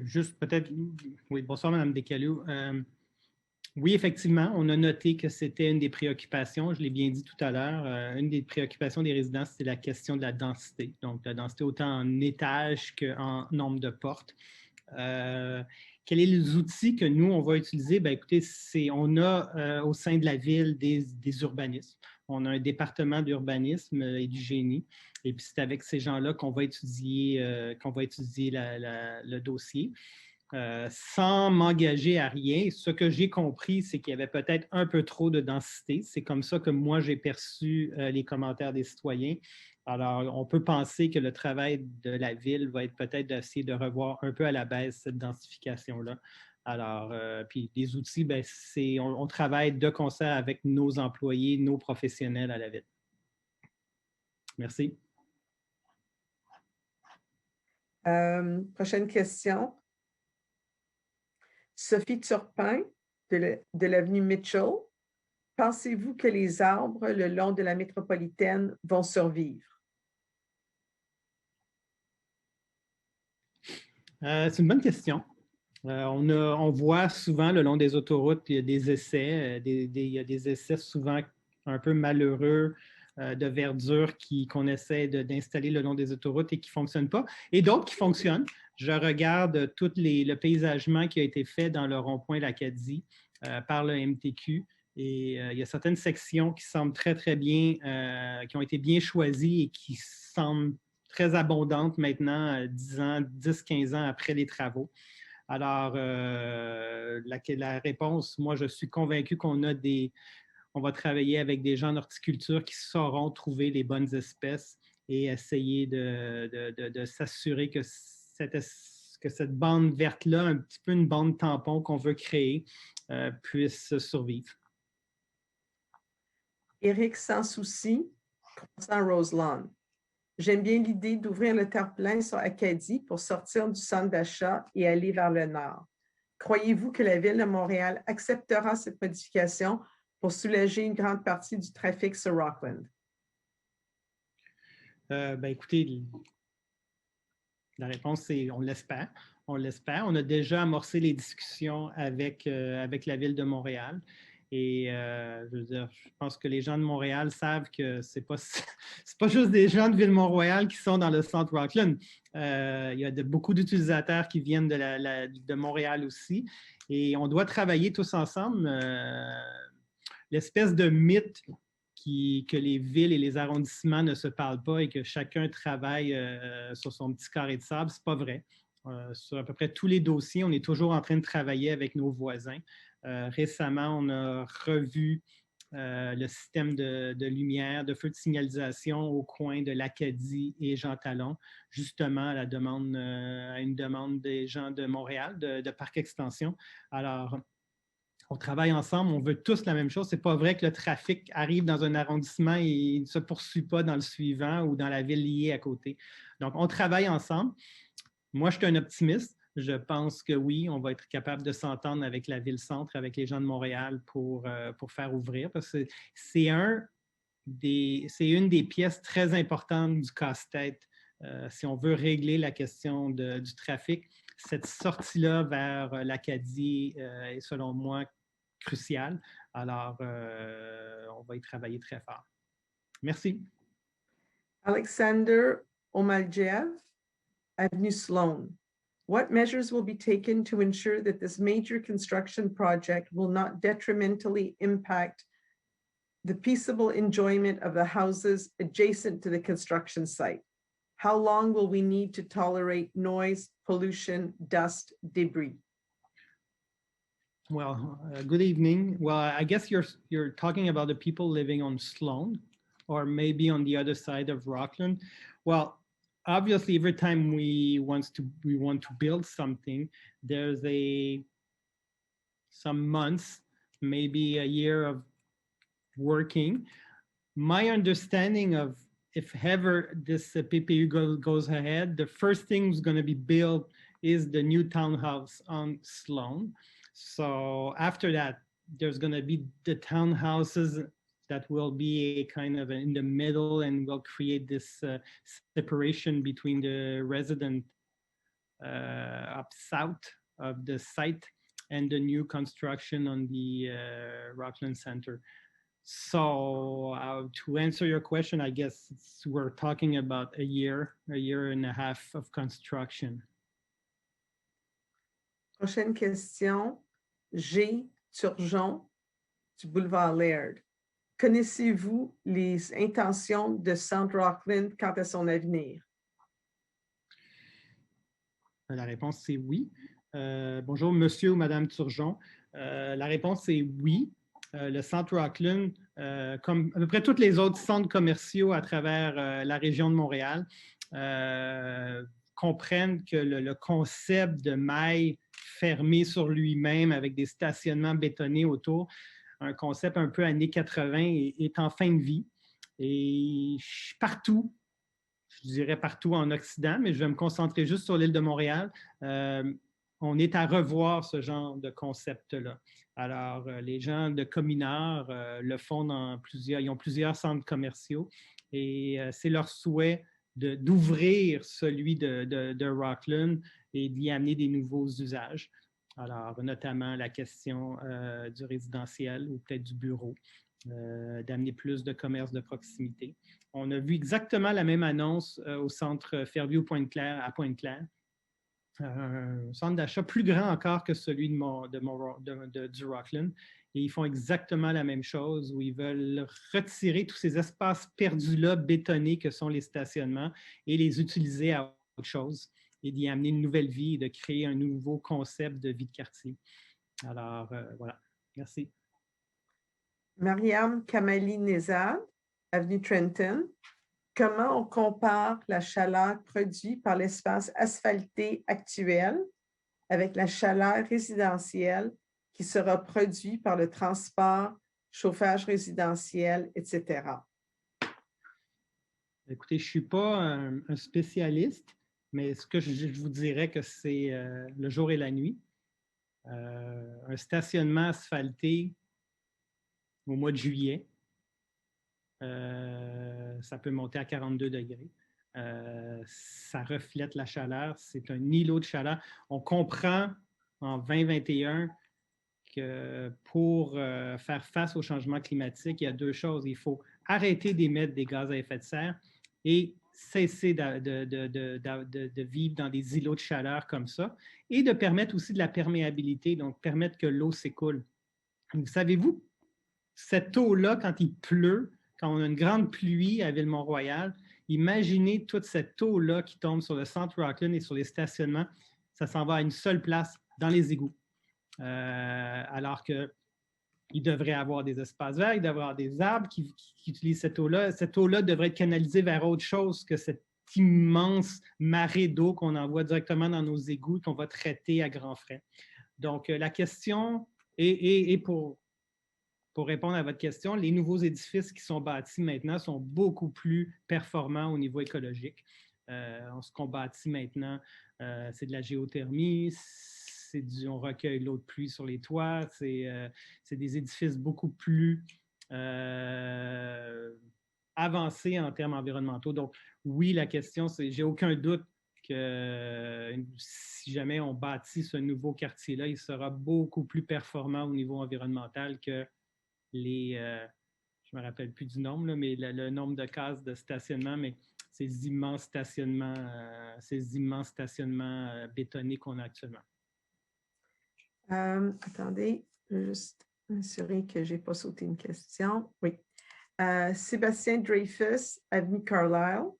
Juste peut-être, oui, bonsoir Mme Descalou. Oui, effectivement, on a noté que c'était une des préoccupations, je l'ai bien dit tout à l'heure, une des préoccupations des résidents, c'est la question de la densité. Donc, la densité autant en étage qu'en nombre de portes. Quels sont les outils que nous, on va utiliser? Bien, écoutez, on a au sein de la ville des urbanistes. On a un département d'urbanisme et du génie. Et puis, c'est avec ces gens-là qu'on va étudier, le dossier. Sans m'engager à rien, ce que j'ai compris, c'est qu'il y avait peut-être un peu trop de densité. C'est comme ça que moi, j'ai perçu les commentaires des citoyens. Alors, on peut penser que le travail de la Ville va être peut-être d'essayer de revoir un peu à la baisse cette densification-là. Alors, puis les outils, bien, on travaille de concert avec nos employés, nos professionnels à la Ville. Merci. Prochaine question. Sophie Turpin de l'avenue Mitchell. Pensez-vous que les arbres le long de la métropolitaine vont survivre? C'est une bonne question. On voit souvent le long des autoroutes, il y a des essais, il y a des essais souvent un peu malheureux de verdure qu'on essaie d'installer le long des autoroutes et qui ne fonctionnent pas, et d'autres qui fonctionnent. Je regarde tout le paysagement qui a été fait dans le rond-point l'Acadie par le MTQ, et il y a certaines sections qui semblent très, très bien, qui ont été bien choisies et qui semblent très abondantes maintenant, 10-15 ans après les travaux. Alors, la réponse, moi, je suis convaincu qu'on va travailler avec des gens en horticulture qui sauront trouver les bonnes espèces et essayer de s'assurer que cette bande verte-là, un petit peu une bande tampon qu'on veut créer, puisse survivre. Éric Sans Souci, croissant Roselawn. J'aime bien l'idée d'ouvrir le terre-plein sur Acadie pour sortir du centre d'achat et aller vers le nord. Croyez-vous que la Ville de Montréal acceptera cette modification pour soulager une grande partie du trafic sur Rockland? Écoutez, la réponse, c'est on l'espère. On l'espère. On a déjà amorcé les discussions avec la Ville de Montréal. Et je veux dire, je pense que les gens de Montréal savent que c'est pas juste des gens de Ville-Mont-Royal qui sont dans le centre Rockland. Il y a beaucoup d'utilisateurs qui viennent de Montréal aussi. Et on doit travailler tous ensemble. L'espèce de mythe que les villes et les arrondissements ne se parlent pas et que chacun travaille sur son petit carré de sable, c'est pas vrai. Sur à peu près tous les dossiers, on est toujours en train de travailler avec nos voisins. Récemment, on a revu le système de lumière, de feu de signalisation au coin de l'Acadie et Jean Talon, justement à une demande des gens de Montréal, de Parc Extension. Alors, on travaille ensemble, on veut tous la même chose. C'est pas vrai que le trafic arrive dans un arrondissement et il ne se poursuit pas dans le suivant ou dans la ville liée à côté. Donc, on travaille ensemble. Moi, je suis un optimiste. Je pense que oui, on va être capable de s'entendre avec la ville-centre, avec les gens de Montréal pour faire ouvrir, parce que c'est une des pièces très importantes du casse-tête. Si on veut régler la question du trafic, cette sortie-là vers l'Acadie est, selon moi, cruciale. Alors, on va y travailler très fort. Merci. Alexander Omaljev, Avenue Sloan. What measures will be taken to ensure that this major construction project will not detrimentally impact the peaceable enjoyment of the houses adjacent to the construction site? How long will we need to tolerate noise, pollution, dust, debris? Well, good evening. Well, I guess you're talking about the people living on Sloan, or maybe on the other side of Rockland. Well, obviously, every time we want to build something, there's some months, maybe a year of working. My understanding of if ever this PPU goes ahead, the first thing that's going to be built is the new townhouse on Sloan. So after that, there's going to be the townhouses that will be kind of in the middle and will create this separation between the resident up south of the site and the new construction on the Rockland Center. So to answer your question, I guess we're talking about a year and a half of construction. Prochaine question, G. Turgeon du boulevard Laird. Connaissez-vous les intentions de Centre Rockland quant à son avenir? La réponse, c'est oui. Bonjour, monsieur ou madame Turgeon. La réponse est oui. Le Centre Rockland, comme à peu près tous les autres centres commerciaux à travers la région de Montréal, comprennent que le concept de maille fermé sur lui-même avec des stationnements bétonnés autour, un concept un peu années 80 est en fin de vie. Et partout, je dirais partout en Occident, mais je vais me concentrer juste sur l'île de Montréal, on est à revoir ce genre de concept-là. Alors, les gens de Communard le font ils ont plusieurs centres commerciaux et c'est leur souhait d'ouvrir celui de Rockland et d'y amener des nouveaux usages. Alors, notamment la question du résidentiel ou peut-être du bureau, d'amener plus de commerce de proximité. On a vu exactement la même annonce au centre Fairview-Pointe-Claire à Pointe-Claire. Un centre d'achat plus grand encore que celui du Rockland. Et ils font exactement la même chose où ils veulent retirer tous ces espaces perdus-là, bétonnés que sont les stationnements et les utiliser à autre chose et d'y amener une nouvelle vie et de créer un nouveau concept de vie de quartier. Alors, voilà. Merci. Mariam Kamali Nezad, Avenue Trenton. Comment on compare la chaleur produite par l'espace asphalté actuel avec la chaleur résidentielle qui sera produite par le transport, chauffage résidentiel, etc.? Écoutez, je ne suis pas un spécialiste, mais ce que je vous dirais que c'est le jour et la nuit. Un stationnement asphalté au mois de juillet, ça peut monter à 42 degrés. Ça reflète la chaleur. C'est un îlot de chaleur. On comprend en 2021 que pour faire face au changement climatique, il y a deux choses. Il faut arrêter d'émettre des gaz à effet de serre et cesser de vivre dans des îlots de chaleur comme ça et de permettre aussi de la perméabilité, donc permettre que l'eau s'écoule. Savez-vous, cette eau-là, quand il pleut, quand on a une grande pluie à Ville-Mont-Royal, imaginez toute cette eau-là qui tombe sur le centre Rockland et sur les stationnements, ça s'en va à une seule place, dans les égouts. Alors qu'il devrait y avoir des espaces verts, il devrait y avoir des arbres qui utilisent cette eau-là. Cette eau-là devrait être canalisée vers autre chose que cette immense marée d'eau qu'on envoie directement dans nos égouts qu'on va traiter à grands frais. Donc, la question, et pour répondre à votre question, les nouveaux édifices qui sont bâtis maintenant sont beaucoup plus performants au niveau écologique. Ce qu'on bâtit maintenant, c'est de la géothermie, on recueille l'eau de pluie sur les toits, c'est des édifices beaucoup plus avancés en termes environnementaux. Donc, oui, la question, c'est, j'ai aucun doute que si jamais on bâtit ce nouveau quartier-là, il sera beaucoup plus performant au niveau environnemental que je ne me rappelle plus du nombre, là, mais le nombre de cases de stationnement, mais ces immenses stationnements bétonnés qu'on a actuellement. Attendez, je vais juste m'assurer que je n'ai pas sauté une question. Oui. Sébastien Dreyfus, avenue Carlisle.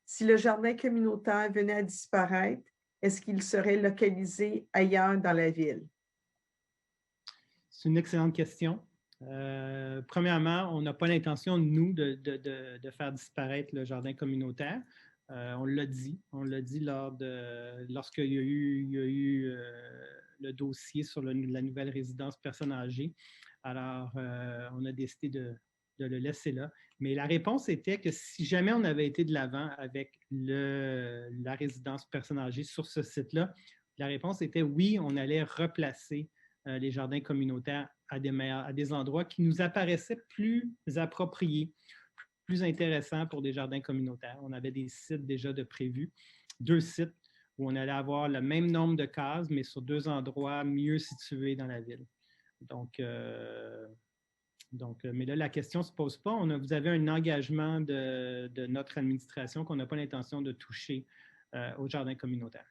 Si le jardin communautaire venait à disparaître, est-ce qu'il serait localisé ailleurs dans la ville? C'est une excellente question. Premièrement, on n'a pas l'intention, nous, de faire disparaître le jardin communautaire. On l'a dit lorsqu'il y a eu le dossier sur la nouvelle résidence personnes âgées. Alors, on a décidé de le laisser là. Mais la réponse était que si jamais on avait été de l'avant avec la résidence personnes âgées sur ce site-là, la réponse était oui, on allait replacer les jardins communautaires à des endroits qui nous apparaissaient plus appropriés, plus intéressants pour des jardins communautaires. On avait des sites déjà de prévus, 2 sites où on allait avoir le même nombre de cases, mais sur 2 endroits mieux situés dans la ville. Donc, mais là, la question ne se pose pas. Vous avez un engagement de notre administration qu'on n'a pas l'intention de toucher au jardin communautaire.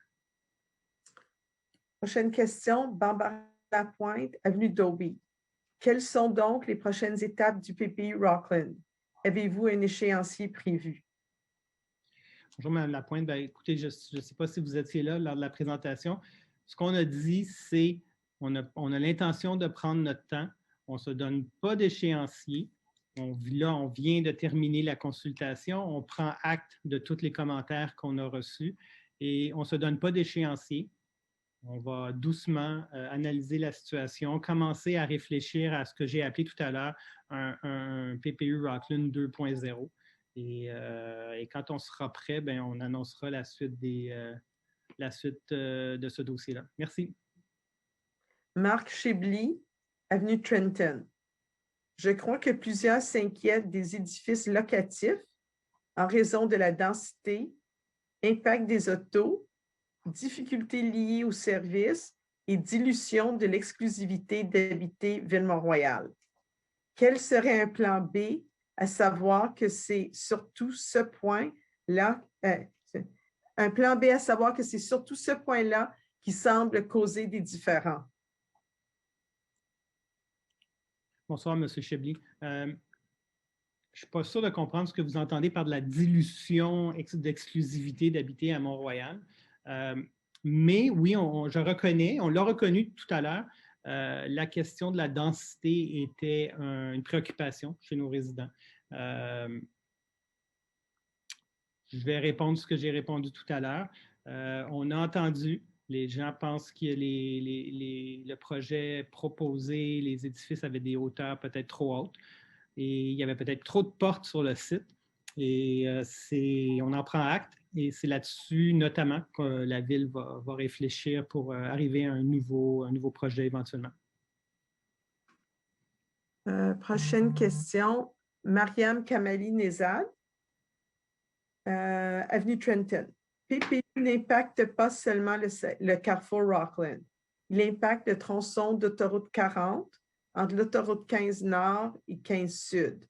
Prochaine question, Barbara Lapointe, avenue Dobie. Quelles sont donc les prochaines étapes du PPU Rockland? Avez-vous un échéancier prévu? Bonjour, Mme Lapointe. Ben, écoutez, je ne sais pas si vous étiez là lors de la présentation. Ce qu'on a dit, c'est qu'on a l'intention de prendre notre temps. On ne se donne pas d'échéancier. Là, on vient de terminer la consultation. On prend acte de tous les commentaires qu'on a reçus et on ne se donne pas d'échéancier. On va doucement analyser la situation, commencer à réfléchir à ce que j'ai appelé tout à l'heure un PPU Rockland 2.0. Et quand on sera prêt, bien, on annoncera la suite de ce dossier-là. Merci. Marc Chibli, avenue Trenton. Je crois que plusieurs s'inquiètent des édifices locatifs en raison de la densité, impact des autos, difficultés liées au service et dilution de l'exclusivité d'habiter Ville-Mont-Royal. Quel serait un plan B, à savoir que c'est surtout ce point-là, un plan B à savoir que c'est surtout ce point-là qui semble causer des différends? Bonsoir, M. Chibli. Je ne suis pas sûr de comprendre ce que vous entendez par de la dilution d'exclusivité d'habiter à Mont-Royal. Mais oui, je reconnais, on l'a reconnu tout à l'heure, la question de la densité était une préoccupation chez nos résidents. Je vais répondre ce que j'ai répondu tout à l'heure. On a entendu, les gens pensent que le projet proposé, les édifices avaient des hauteurs peut-être trop hautes et il y avait peut-être trop de portes sur le site. Et on en prend acte. Et c'est là-dessus, notamment, que la Ville va réfléchir pour arriver à un nouveau projet éventuellement. Prochaine question, Mariam Kamali Nezad, avenue Trenton. PPU n'impacte pas seulement le carrefour Rockland. Il impacte le tronçon d'autoroute 40 entre l'autoroute 15 Nord et 15 Sud.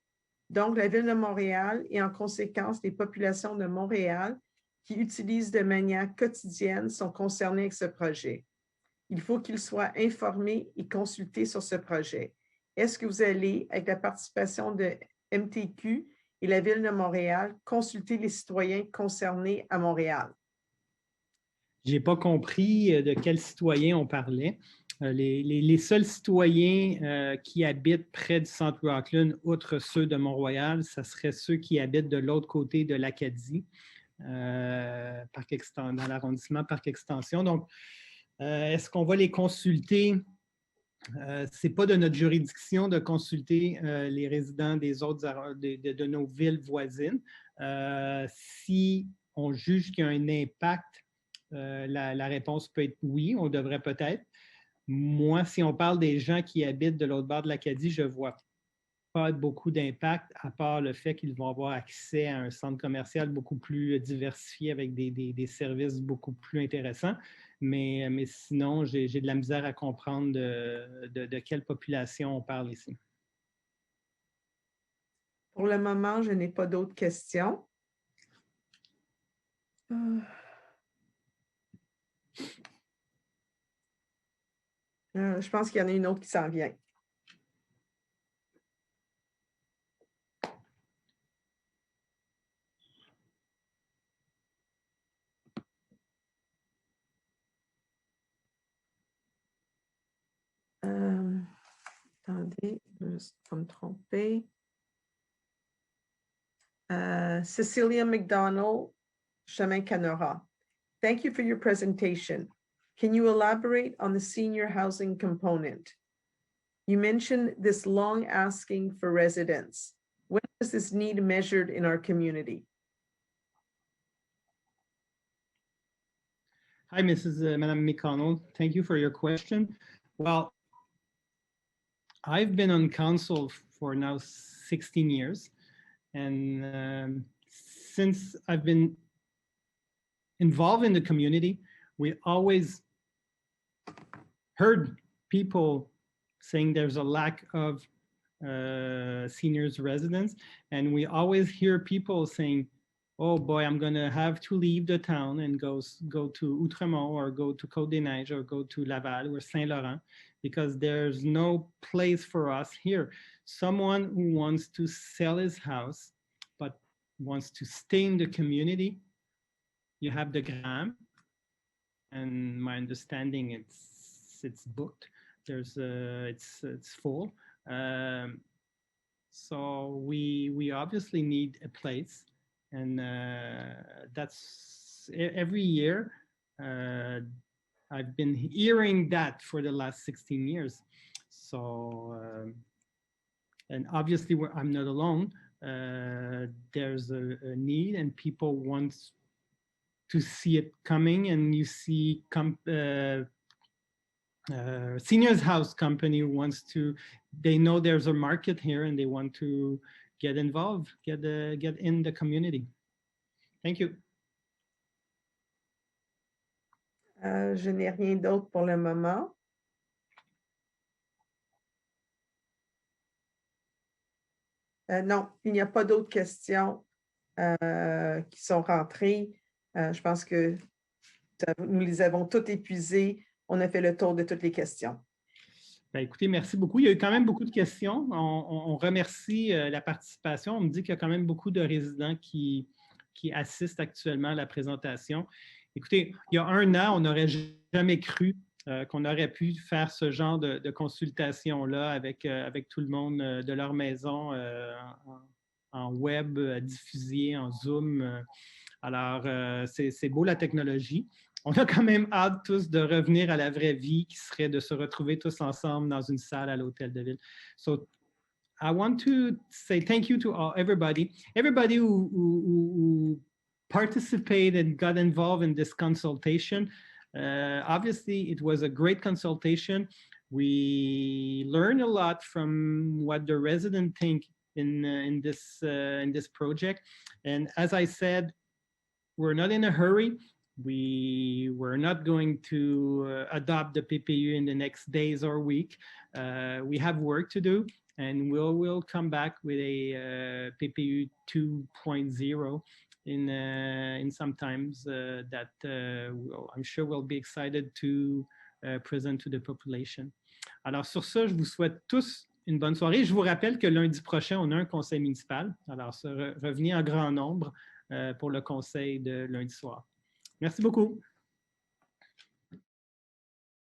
Donc, la Ville de Montréal et en conséquence les populations de Montréal qui utilisent de manière quotidienne sont concernées avec ce projet. Il faut qu'ils soient informés et consultés sur ce projet. Est-ce que vous allez, avec la participation de MTQ et la Ville de Montréal, consulter les citoyens concernés à Montréal? Je n'ai pas compris de quels citoyens on parlait. Les seuls citoyens qui habitent près du centre Rockland, outre ceux de Mont-Royal, ce seraient ceux qui habitent de l'autre côté de l'Acadie, dans l'arrondissement Parc Extension. Donc, est-ce qu'on va les consulter? Ce n'est pas de notre juridiction de consulter les résidents des autres de nos villes voisines. Si on juge qu'il y a un impact, la réponse peut être oui, on devrait peut-être. Moi, si on parle des gens qui habitent de l'autre bord de l'Acadie, je ne vois pas beaucoup d'impact, à part le fait qu'ils vont avoir accès à un centre commercial beaucoup plus diversifié avec des services beaucoup plus intéressants. Mais sinon, j'ai de la misère à comprendre de quelle population on parle ici. Pour le moment, je n'ai pas d'autres questions. Je pense qu'il y en a une autre qui s'en vient. Attendez, je vais pas me tromper. Cecilia McDonald, Chemin Canora. Thank you for your presentation. Can you elaborate on the senior housing component? You mentioned this long asking for residents. When is this need measured in our community? Hi, Madam McConnell. Thank you for your question. Well, I've been on council for now 16 years. And since I've been involved in the community, we always heard people saying there's a lack of seniors residents. And we always hear people saying, oh boy, I'm going to have to leave the town and go to Outremont or go to Côte-des-Neiges or go to Laval or Saint-Laurent because there's no place for us here. Someone who wants to sell his house but wants to stay in the community, you have the Gram, and my understanding it's booked. It's full. So we obviously need a place. And that's every year. I've been hearing that for the last 16 years. So, and obviously I'm not alone. There's a need and people want to see it coming, and you see Seniors House Company wants to, they know there's a market here and they want to get involved, get in the community. Thank you. Je n'ai rien d'autre pour le moment. Non, il n'y a pas d'autres questions qui sont rentrées. Je pense que nous les avons toutes épuisées. On a fait le tour de toutes les questions. Ben, écoutez, merci beaucoup. Il y a eu quand même beaucoup de questions. On remercie la participation. On me dit qu'il y a quand même beaucoup de résidents qui assistent actuellement à la présentation. Écoutez, il y a un an, on n'aurait jamais cru qu'on aurait pu faire ce genre de consultation-là avec tout le monde de leur maison en web, diffusé, en Zoom. Alors, c'est beau la technologie. On a quand même hâte tous de revenir à la vraie vie qui serait de se retrouver tous ensemble dans une salle à l'Hôtel de Ville. So I want to say thank you to everybody who participated and got involved in this consultation. Obviously, it was a great consultation. We learned a lot from what the residents think in this project. And as I said, we're not in a hurry. we're not going to adopt the PPU in the next days or week. We have work to do, and we'll come back with a PPU 2.0 in some times that I'm sure we'll be excited to present to the population. Alors sur ça, je vous souhaite tous une bonne soirée. Je vous rappelle que lundi prochain, on a un conseil municipal. Alors revenez en grand nombre pour le conseil de lundi soir. Merci beaucoup.